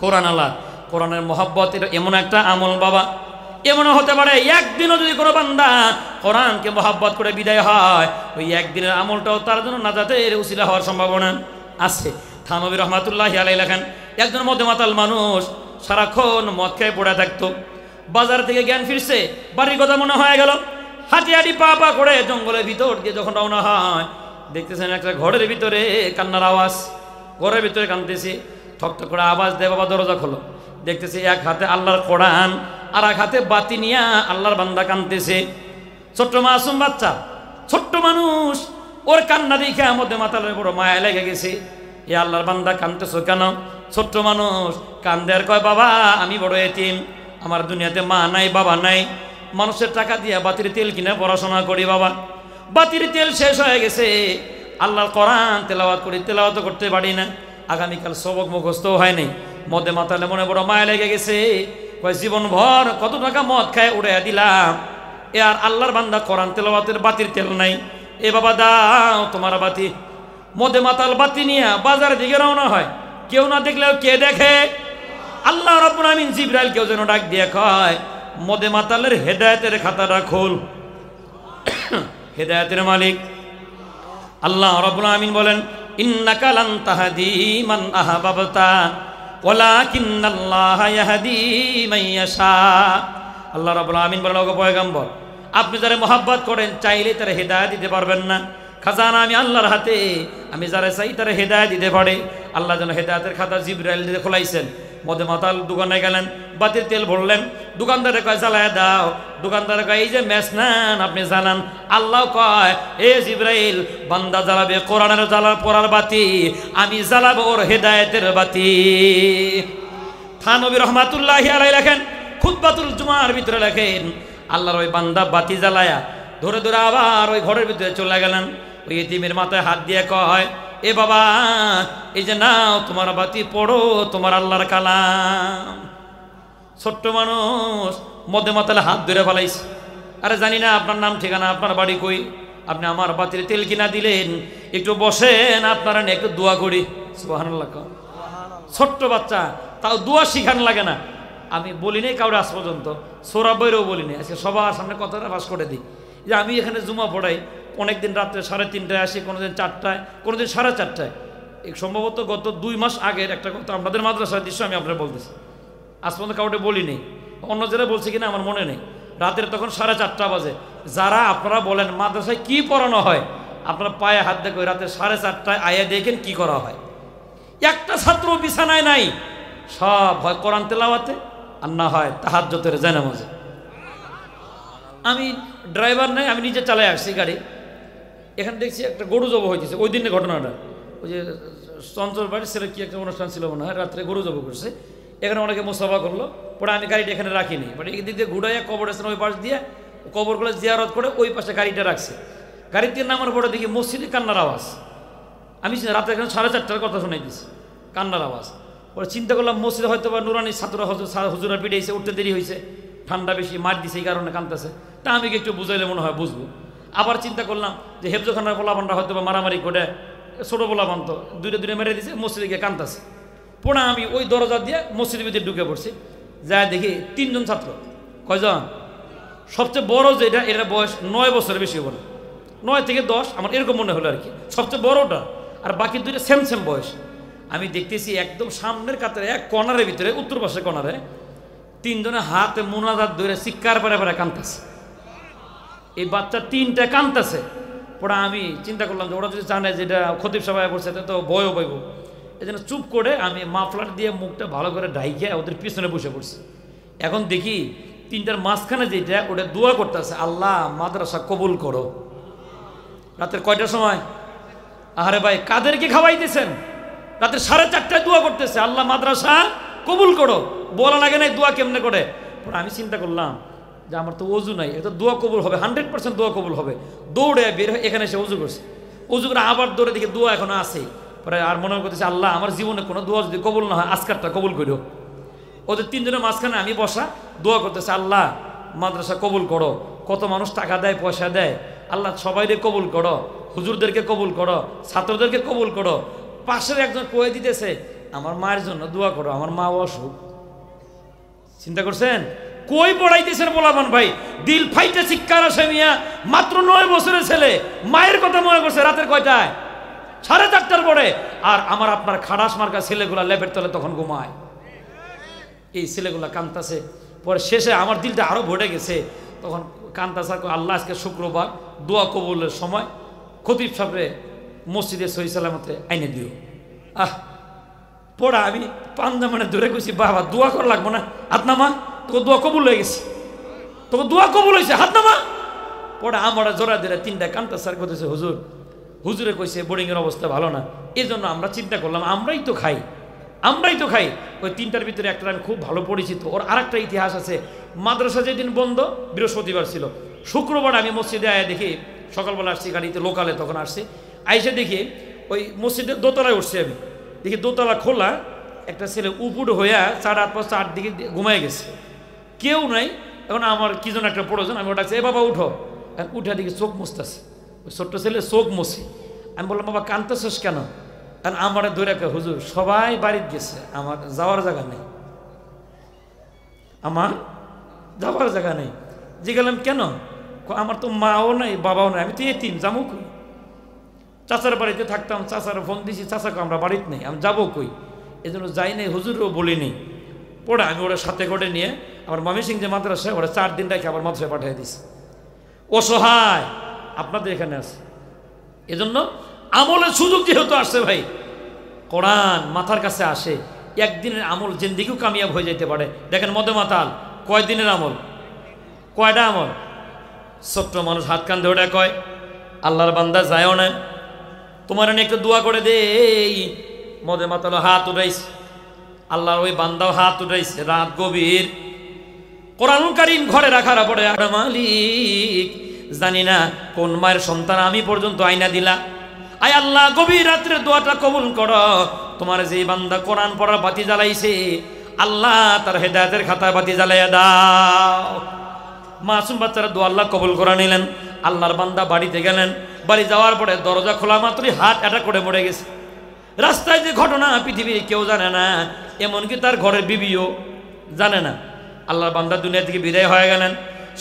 কোরআন আল্লাহ। কোরআনের মহব্বত এটা এমন একটা আমল বাবা, এমনও হতে পারে একদিনও যদি কোনো বান্দা কোরআনকে মহব্বত করে বিদায় হয়, ওই একদিনের আমলটাও তার জন্য নাজাতের উসিলা হওয়ার সম্ভাবনা আছে। থানবী রহমাতুল্লাহি আলাইহি লেখেন, একজন মদে মাতাল মানুষ সারাক্ষণ মদ খেয়ে পড়ে থাকতো। বাজার থেকে জ্ঞান ফিরছে, বাড়ির কথা মনে হয়ে গেল, হাঁটি হাঁটি পা পা করে জঙ্গলের ভিতর দিয়ে যখন রওনা হয়, দেখতেছেন একটা ঘরের ভিতরে কান্নার আওয়াজ। ঘরের ভিতরে কাঁদতেছে, ঠকঠক করে আওয়াজ দেয়, বাবা দরজা খোলো। দেখতেছে এক হাতে আল্লাহর কোরআন, আর এক হাতে বাতি নিয়ে আল্লাহর বান্দা কাঁদতেছে। ছোট্ট মাসুম বাচ্চা, ছোট্ট মানুষ, ওর কান্না দেখে মধ্যে মাতালের বড় মায়া লেগে গেছে। এ আল্লাহর বান্দা কাঁদতেছো কেন? ছোট্ট মানুষ কান্দে আর কয়, বাবা আমি বড় এতিম, আমার দুনিয়াতে মা নাই বাবা নাই, মানুষের টাকা দিয়ে বাতির তেল কিনে পড়াশোনা করি বাবা, বাতির তেল শেষ হয়ে গেছে, আল্লাহর কোরআন তেলাওয়াত করি, তেলাওয়াত করতে পারি না, আগামীকাল সবক মুখস্থ হয় নাই। মদে মাতালে মনে বড় মায়া লেগে গেছে, কয় জীবন ভর কত টাকা মদ খায় উড়াইয়া দিলাম, এ আর আল্লাহর বান্দা কোরআন তেলাওয়াতের বাতির তেল নাই, এ বাবা দাও তোমার বাতি। মদে মাতাল বাতি নিয়ে বাজারের দিকে রওনা হয়। কেউ না দেখলেও কে দেখে? আল্লাহ রাব্বুল আমিন জিবরাইল কেউ যেন ডাক দিয়ে কয়, মদে মাতালের হেদায়েতের খাতাটা খোল। হেদায়েতের মালিক আল্লাহ রাব্বুল আমিন বলেন, ইন্নাকা লান তাহদি মান আহবাবতা ওয়ালাকিন্নাল্লাহা ইয়াহদি মান ইয়াশা। আল্লাহ রাব্বুল আমিন বলেন, ওগো পয়গম্বর, আপনি যারা মহব্বত করেন চাইলে তারা হেদায়েত দিতে পারবেন না, খাজানা আমি আল্লাহর হাতে, আমি যারা চাই তারা হেদায়েত দিতে পারে। আল্লাহ যেন হেদায়েতের খাতা জিবরাইল দিয়ে খোলাইছেন। মদে মাতাল দোকানে গেলেন, বাতির তেল ভরলেন, দোকানদারে কয় জ্বালায় দাও, দোকানদারে কয় এই যে ম্যাচ নেন আপনি জ্বালান। আল্লাহ কয়, এ জিবরাইল, বান্দা জ্বালাবে কোরআনের জ্বালার পড়ার বাতি, আমি জ্বালাবো ওর হেদায়েতের বাতি। থানবী রহমাতুল্লাহি আলাইহি লেখেন, খুতবাতুল জুমার ভিতরে লেখেন, আল্লাহর ওই বান্দা বাতি জ্বালায়া ধরে ধরে আবার ওই ঘরের ভিতরে চলে গেলেন। ওই এতিমের মাথায় হাত দিয়ে কয়, এ বাবা, এই যে নাও তোমার বাতি, পড়ো তোমার আল্লাহর কালাম। ছোট্ট মানুষ মদে মাতালে হাত ধরে ফেলাইছে। আরে জানি না আপনার নাম ঠিকানা, আপনার বাড়ি কই, আপনি আমার বাতির তেল কিনা দিলেন, একটু বসেন, আপনারা একটু দোয়া করি। সুবহানাল্লাহ। ছোট্ট বাচ্চা, তাও দোয়া শিখান লাগে না। আমি বলি নাই কাউরে আজ পর্যন্ত, সোরা বইরেও বলি নাই, আজকে সবার সামনে কথাটা ফাঁস করে দিই যে আমি এখানে জুমা পড়াই, অনেকদিন রাত্রে 3:30টায় আসি, কোনোদিন 4টায়, কোনোদিন 4:30টায়। সম্ভবত গত 2 মাস আগের একটা কথা আপনাদের মাদ্রাসার দৃশ্য আমি আপনারা বলতেছি, আজ পর্যন্ত কাউকে বলি নেই, অন্য জায়গায় বলছি কিনা আমার মনে নেই। রাতের তখন 4:30 বাজে। যারা আপনারা বলেন মাদ্রাসায় কি পড়ানো হয়, আপনারা পায়ে হাত দেখো, রাতে 4:30টায় আয়া দেখেন কি করা হয়। একটা ছাত্র বিছানায় নাই, সব হয় কোরআন তেলাওয়াতে আর না হয় তাহাজ্জুদের জানামাজে। আমি ড্রাইভার নাই, আমি নিজে চালাই আসছি গাড়ি। এখানে দেখছি একটা গরু জব হয়েছে, ওই দিনের ঘটনাটা, ওই যে চঞ্চল বাড়ির ছেলে কি একটা অনুষ্ঠান ছিল মনে হয়, রাত্রে গরু জব করছে, এখানে অনেকে মোসাফা করলো, পরে আমি গাড়িটা এখানে রাখিনি, বাট এই দিক দিয়ে ঘুরাইয়া কবরস্থান ওই পাশ দিয়ে কবরগুলো জিয়ারত করে ওই পাশে গাড়িটা রাখছে। গাড়ির দিয়ে নামার পরে দেখি মসজিদে কান্নার আওয়াজ। আমি রাতে এখানে 4:30টার কথা শোনাই দিচ্ছি, কান্নার আওয়াজ। পরে চিন্তা করলাম মসজিদে হয়তো বা নুরানি ছাত্র হুজুরা পিড়েছে, উঠতে দেরি হয়েছে, ঠান্ডা বেশি, মার দিছে, এই কারণে কাঁদতেছে। তা আমি একটু বুঝাইলে মনে হয় বুঝবো। আবার চিন্তা করলাম যে হেফজখানার পোলাপানরা হয়তো বা মারামারি করে, ছোটো পোলাপান তো দুইটা মেরে দিছে, মসজিদে গিয়ে কাঁদতেছে। পরে আমি ওই দরজা দিয়ে মসজিদের ভিতরে ঢুকে পড়ছি, যা দেখি 3 জন ছাত্র। কয়জন? সবচেয়ে বড় যেটা, এটা বয়স 9 বছরের বেশি বলে, 9 থেকে 10 আমার এরকম মনে হলো আর কি, সবচেয়ে বড়টা, আর বাকি দুইটা সেম বয়স। আমি দেখতেছি একদম সামনের কাতারে এক কর্নারের ভিতরে, উত্তর পাশে কর্নারে, তিনজনে হাতে মোনাজাত ধরে চিৎকার পারে পারে কাঁদতেছে। এই বাচ্চা তিনটা কাঁদতেছে। পরে আমি চিন্তা করলাম যে ওরা যদি জানে যে এটা খতিব সভায় পড়ছে তো ভয়ও পাইব, এই জন্য চুপ করে আমি মাফলার দিয়ে মুখটা ভালো করে ঢাইকে ওদের পিছনে বসে পড়ছি। এখন দেখি তিনটার মাঝখানে যেটা, ওটা দোয়া করতেছে, আল্লাহ মাদ্রাসা কবুল করো। রাতের কয়টার সময়? আরে ভাই, কাদেরকে খাওয়াইতেছেন? রাতের 4:30টায় দোয়া করতেছে, আল্লাহ মাদ্রাসা কবুল করো। বলা লাগে নাই দোয়া কেমনে করে। পরে আমি চিন্তা করলাম যে আমার তো অজু নাই, এটা দোয়া কবুল হবে, 100% দোয়া কবুল হবে। দৌড়ে বের হয়ে এখানে এসে অজু করছে। অজু করে আবার দৌড়ে দেখি দোয়া এখনো আছে। পরে আর মনে করতেছে, আল্লাহ আমার জীবনে কোনো দোয়া যদি কবুল না হয় আজকারটা কবুল করো। ওদের তিনজনের মাঝখানে আমি বসা, দোয়া করতেছে, আল্লাহ মাদ্রাসা কবুল করো। কত মানুষ টাকা দেয়, পয়সা দেয়, আল্লাহ সবাইকে কবুল করো, হুজুরদেরকে কবুল করো, ছাত্রদেরকে কবুল করো। পাশের একজন কয়ে দিতেছে, আমার মায়ের জন্য দোয়া করো, আমার মা অসুখ। চিন্তা করছেন? কই পড়াইতেছেন বলাবান ভাই, দিল ফাইটে চিৎকার আসে মিয়া। মাত্র 9 বছরের ছেলে মায়ের কথা মনে করছে রাতের কয়টায়? 4:30টার পরে। আর আমার আপনার খাড়াস মার্কা ছেলেগুলা লেপের তলে তখন ঘুমায়। এই ছেলেগুলা কান্তাছে। পরে শেষে আমার দিলটা আরো ভরে গেছে। তখন কান্তাছে, আল্লাহ আজকে শুক্রবার, দোয়া কবুলের সময়, খতিব সাহেবরে মসজিদে সহি সালামতে আইনে দিও। পড়া আমি পাঞ্জামানে ধরে কইছি, বাবা দোয়া করা লাগবো না, হাত নামা, তোকে দোয়া কবুল হয়ে গেছে, তোকে দোয়া কবুল হয়েছে, হাত নামা। পড়া আমরা জোড়া ধরে তিনটা কান্তা স্যার করতেছে, হুজুর। হুজুরে কইছে বোর্ডিংয়ের অবস্থা ভালো না। এই জন্য আমরা চিন্তা করলাম আমরাই তো খাই। ওই তিনটার ভিতরে একটা আমি খুব ভালো পরিচিত, ওর আরেকটা ইতিহাস আছে। মাদ্রাসা যেদিন বন্ধ, বৃহস্পতিবার ছিল, শুক্রবার আমি মসজিদে আয়া দেখি, সকালবেলা আসছি গাড়িতে, লোকালে তখন আসছি, আইসে দেখি ওই মসজিদের দোতলায় উঠছি আমি, দেখি দোতলা খোলা, একটা ছেলে উপুড় হইয়া 4:30 দিকে ঘুমাই গেছে, কেউ নাই। এখন আমার কি যেন একটা প্রয়োজন, আমি ওটা এ বাবা উঠো। উঠে দেখি চোখ মুছতেছে, ওই ছোট্ট ছেলে চোখ মুছি। আমি বললাম, বাবা কাঁদতেছিস কেন? কারণ আমার ধরে রাখে, হুজুর সবাই বাড়িতে গেছে, আমার যাওয়ার জায়গা নেই, আমার যাওয়ার জায়গা নেই। জিজ্ঞালাম কেন? আমার তো মাও নাই, বাবাও নাই, আমি তো এতিম, যাবো কই? চাচার বাড়িতে থাকতাম, চাচার ফোন দিছি, চাচাকে আমরা বাড়িতে নেই, আমি যাবো কই? এই জন্য যাই নাই, হুজুরও বলিনি। পরে আমি ওরা সাথে করে নিয়ে আমার ময়মনসিংহ যে মাদ্রাসায়, ওরা 4 দিন রেখে আবার মাদ্রাসায় পাঠিয়ে দিছি। অসহায় আপনাদের এখানে আছে। এজন্য আমলের সুযোগ যেহেতু আসছে ভাই, কোরআন মাথার কাছে আসে, একদিনের আমল জিন্দিগিও কামিয়াব হয়ে যেতে পারে। দেখেন মদে মাতাল কয় দিনের আমল, কয়টা আমল? ছোট্ট মানুষ হাত কান ধরে কয়, আল্লাহর বান্দা যায়ও না, তোমার নিয়ে একটু দোয়া করে দে। মদে মাতাল হাত উঠাইছে, আল্লাহর ওই বান্দাও হাত উঠাইছে, রাত গভীর, কোরআনুল কারীম ঘরে রাখার পরে, মালিক জানি না কোন মায়ের সন্তান আমি পর্যন্ত আইনা দিলা, আয় আল্লাহ গভীর রাত্রে দোয়াটা কবুল করো। তোমার যে বান্দা কোরআন পড়ার বাতি জ্বালাইছে, আল্লাহ তার হেদায়েতের খাতায় বাতি জ্বালাইয়া দাও। মাসুম বাচ্চারা দোয়া আল্লাহ কবুল করে নিলেন। আল্লাহর বান্দা বাড়িতে গেলেন, বাড়ি যাওয়ার পরে দরজা খোলা মাত্রই হার্ট অ্যাটাক করে মরে গেছে। রাস্তায় যে ঘটনা পৃথিবীর কেউ জানে না, এমনকি তার ঘরের বিবিও জানে না। আল্লাহর বান্দা দুনিয়া থেকে বিদায় হয়ে গেলেন।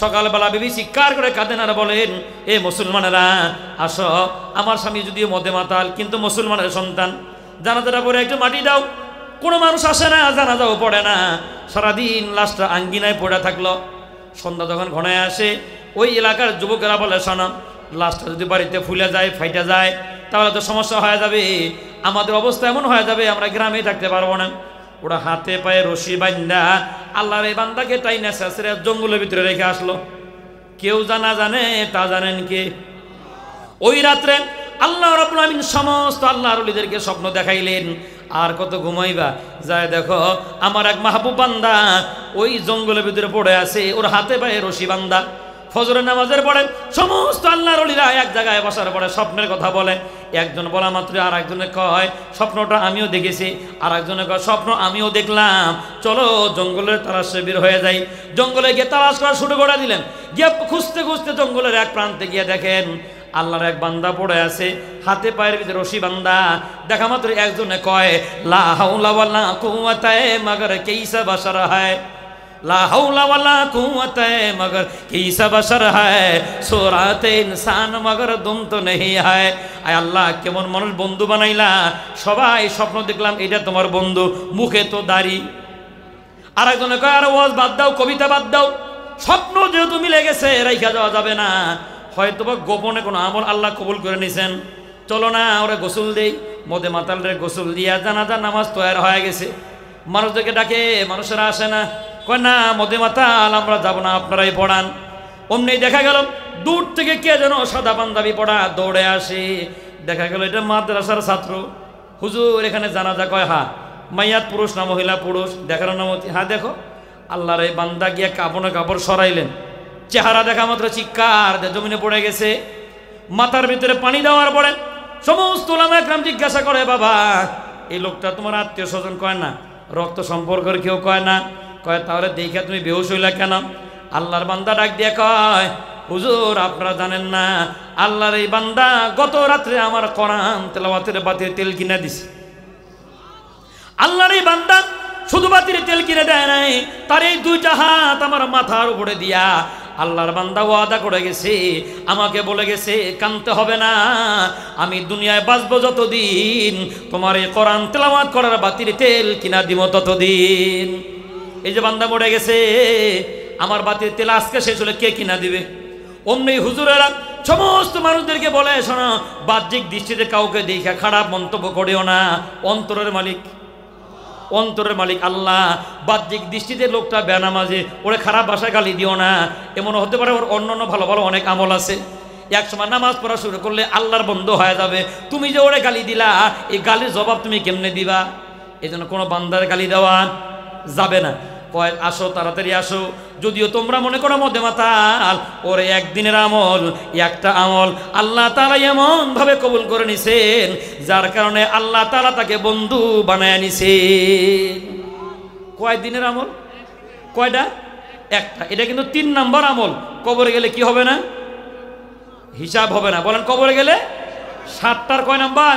সকালবেলা বিবি চিৎকার করে কাঁদেন আর বলেন, এ মুসলমানেরা আসো, আমার স্বামী যদিও মদে মাতাল কিন্তু মুসলমানের সন্তান, জানাজাটা পরে একটু মাটি দাও। কোনো মানুষ আসে না, জানাজাও পড়ে না, সারাদিন লাশটা আঙ্গিনায় পড়ে থাকলো। সন্ধ্যা যখন ঘনায় আসে, ওই এলাকার যুবকেরা বলে, শোনো, লাশটা যদি বাড়িতে ফুলে যায়, ফাইটা যায়, তাহলে তো সমস্যা হয়ে যাবে, আমাদের অবস্থা এমন হয়ে যাবে আমরা গ্রামে থাকতে পারবো না। ওরা হাতে পায়ে রশি বান্ধা আল্লাহর এই বান্দাকে টাইনা শেষরে জঙ্গলের ভিতরে রেখে আসলো। কেউ জানা জানে, তা জানেন কে? ওই রাত্রে আল্লাহ রাব্বুল আমিন সমস্ত আল্লাহর ওলিদেরকে স্বপ্ন দেখাইলেন। আর কত ঘুমাইবা, যায় দেখো আমার এক মাহবুব বান্দা ওই জঙ্গলের ভিতরে পড়ে আছে, ওর হাতে পায়ে রশি বান্ধা। ফজরের নামাজের পরে সমস্ত আল্লাহর ওলিরা এক জায়গায় বসার পরে স্বপ্নের কথা বলে। একজন বলা মাত্র আর একজনে কয়, স্বপ্নটা আমিও দেখেছি। আর একজনে কয়, স্বপ্ন আমিও দেখলাম, চলো জঙ্গলের তালাশে বের হয়ে যাই। জঙ্গলে গিয়ে তালাশ করা শুরু করে দিলেন। গিয়ে খুঁজতে খুঁজতে জঙ্গলের এক প্রান্তে গিয়ে দেখেন আল্লাহর এক বান্দা পড়ে আছে, হাতে পায়ের ভিতরে রশি বান্দা। দেখা মাত্র একজনে কয়, লা হাওলা ওয়ালা কুওয়াতা মাগার কাইসা বাশারা হায়। লা হাওলা ওয়ালা কুওয়াতা মগর কিসা বশর হয় সুরাতে ইনসান মগর দুম তো নেহি হয়। আয় আল্লাহ, কেমন মানুষ বন্ধু বানাইলা, সবাই স্বপ্ন দেখলাম এটা তোমার বন্ধু, মুখে তো দাড়ি। আর একজনে কয় আর ওয়াজ বাদ দাও, কবিতা বাদ দাও, স্বপ্ন যেহেতু মিলে গেছে রাইখা যাওয়া যাবে না। হয়তো বা গোপনে কোনো আমল আল্লাহ কবুল করে নিছেন, চলো না ওরা গোসল দেই। মদে মাতালরে গোসল দিয়া জানাজা নামাজ তৈরি হয়ে গেছে, মানুষদেরকে ডাকে, মানুষেরা আসে না, কয় না মদে মাতাল আমরা যাবো না, আপনারাই পড়ান। অমনি দেখা গেল দূর থেকে কে যেন সাদা পাঞ্জাবি পড়া দৌড়ে আসে, দেখা গেল এটা মাদ্রাসার ছাত্র। হুজুর এখানে জানাজা? কয় হা। মাইয়াত পুরুষ না মহিলা? পুরুষ। দেখার নাম? হ্যাঁ দেখো। আল্লাহর এই বান্দা গিয়া কাপড়ে কাপড় সরাইলেন, চেহারা দেখা মাত্র চিৎকার জমিনে পড়ে গেছে, মাথার ভিতরে পানি দেওয়ার পরে সমস্ত ওলামা একরাম জিজ্ঞাসা করে, বাবা এই লোকটা তোমার আত্মীয় স্বজন? কয় না। রক্ত সম্পর্কের কেউ? কয় না। কয় তাহলে দেখে তুমি বেহুশ হইলা কেন? আল্লাহর বান্দা ডাক দিয়ে কয়, হুজুর আপনারা জানেন না, আল্লাহর এই বান্দা গত রাত্রে আমার কোরআন তেলাওয়াতের বাতির তেল কিনে দিছে। আল্লাহর এই বান্দা শুধু বাতির তেল কিনে দেয় নাই, তার এই দুইটা হাত আমার মাথার উপরে দিয়া আল্লাহর বান্দা ওয়াদা করে গেছে, আমাকে বলে গেছে কানতে হবে না, আমি দুনিয়ায় বাঁচবো যতদিন তোমার এই কোরআন তেলাওয়াত করার বাতির তেল কিনা দিব ততদিন। এই যে বান্দা মরে গেছে, আমার বাতির তেল আজকে শেষ হলে কে কিনা দিবে? অমনি হুজুরেরা সমস্ত মানুষদেরকে বলে, শোনো, বাহ্যিক দৃষ্টিতে কাউকে দেখে খারাপ মন্তব্য করিও না, অন্তরের মালিক, অন্তরের মালিক আল্লাহ। বাহ্যিক দৃষ্টিতে লোকটা বেনামাজি, ওরে খারাপ ভাষায় গালি দিও না, এমন হতে পারে ওর অন্য অন্য ভালো ভালো অনেক আমল আছে, এক সময় নামাজ পড়া শুরু করলে আল্লাহর বন্ধ হয়ে যাবে। তুমি যে ওরে গালি দিলা, এই গালির জবাব তুমি কেমনে দিবা? এই জন্য কোনো বান্দার গালি দেওয়া যাবে না। কয় আসো, তাড়াতাড়ি আসো। যদিও তোমরা মনে করো মদে মাতাল, ওরে একদিনের আমল, একটা আমল আল্লাহ তাআলা এমন ভাবে কবুল করে নিছেন, যার কারণে আল্লাহ তাআলা তাকে বন্ধু বানায় নিছেন। কয় দিনের আমল? কয়টা? একটা। এটা কিন্তু 3 নম্বর আমল। কবরে গেলে কি হবে না? হিসাব হবে না। বলেন কবরে গেলে 7টার কয় নাম্বার?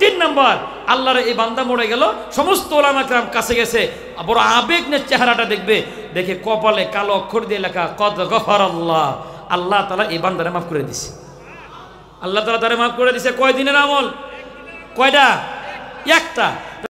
3 নম্বর। আল্লাহর এই বান্দা মরে গেল, সমস্ত ওলামা কেরাম কাছে গেছে, বড় আবেগ নিয়ে চেহারাটা দেখবে, দেখে কপালে কালো অক্ষর দিয়ে লেখা কদ গফারাল্লাহ, আল্লাহ তাআলা এই বান্দারে মাফ করে দিছে। আল্লাহ তাআলা তারে মাফ করে দিছে। কয় দিনের আমল? কয়টা? একটা।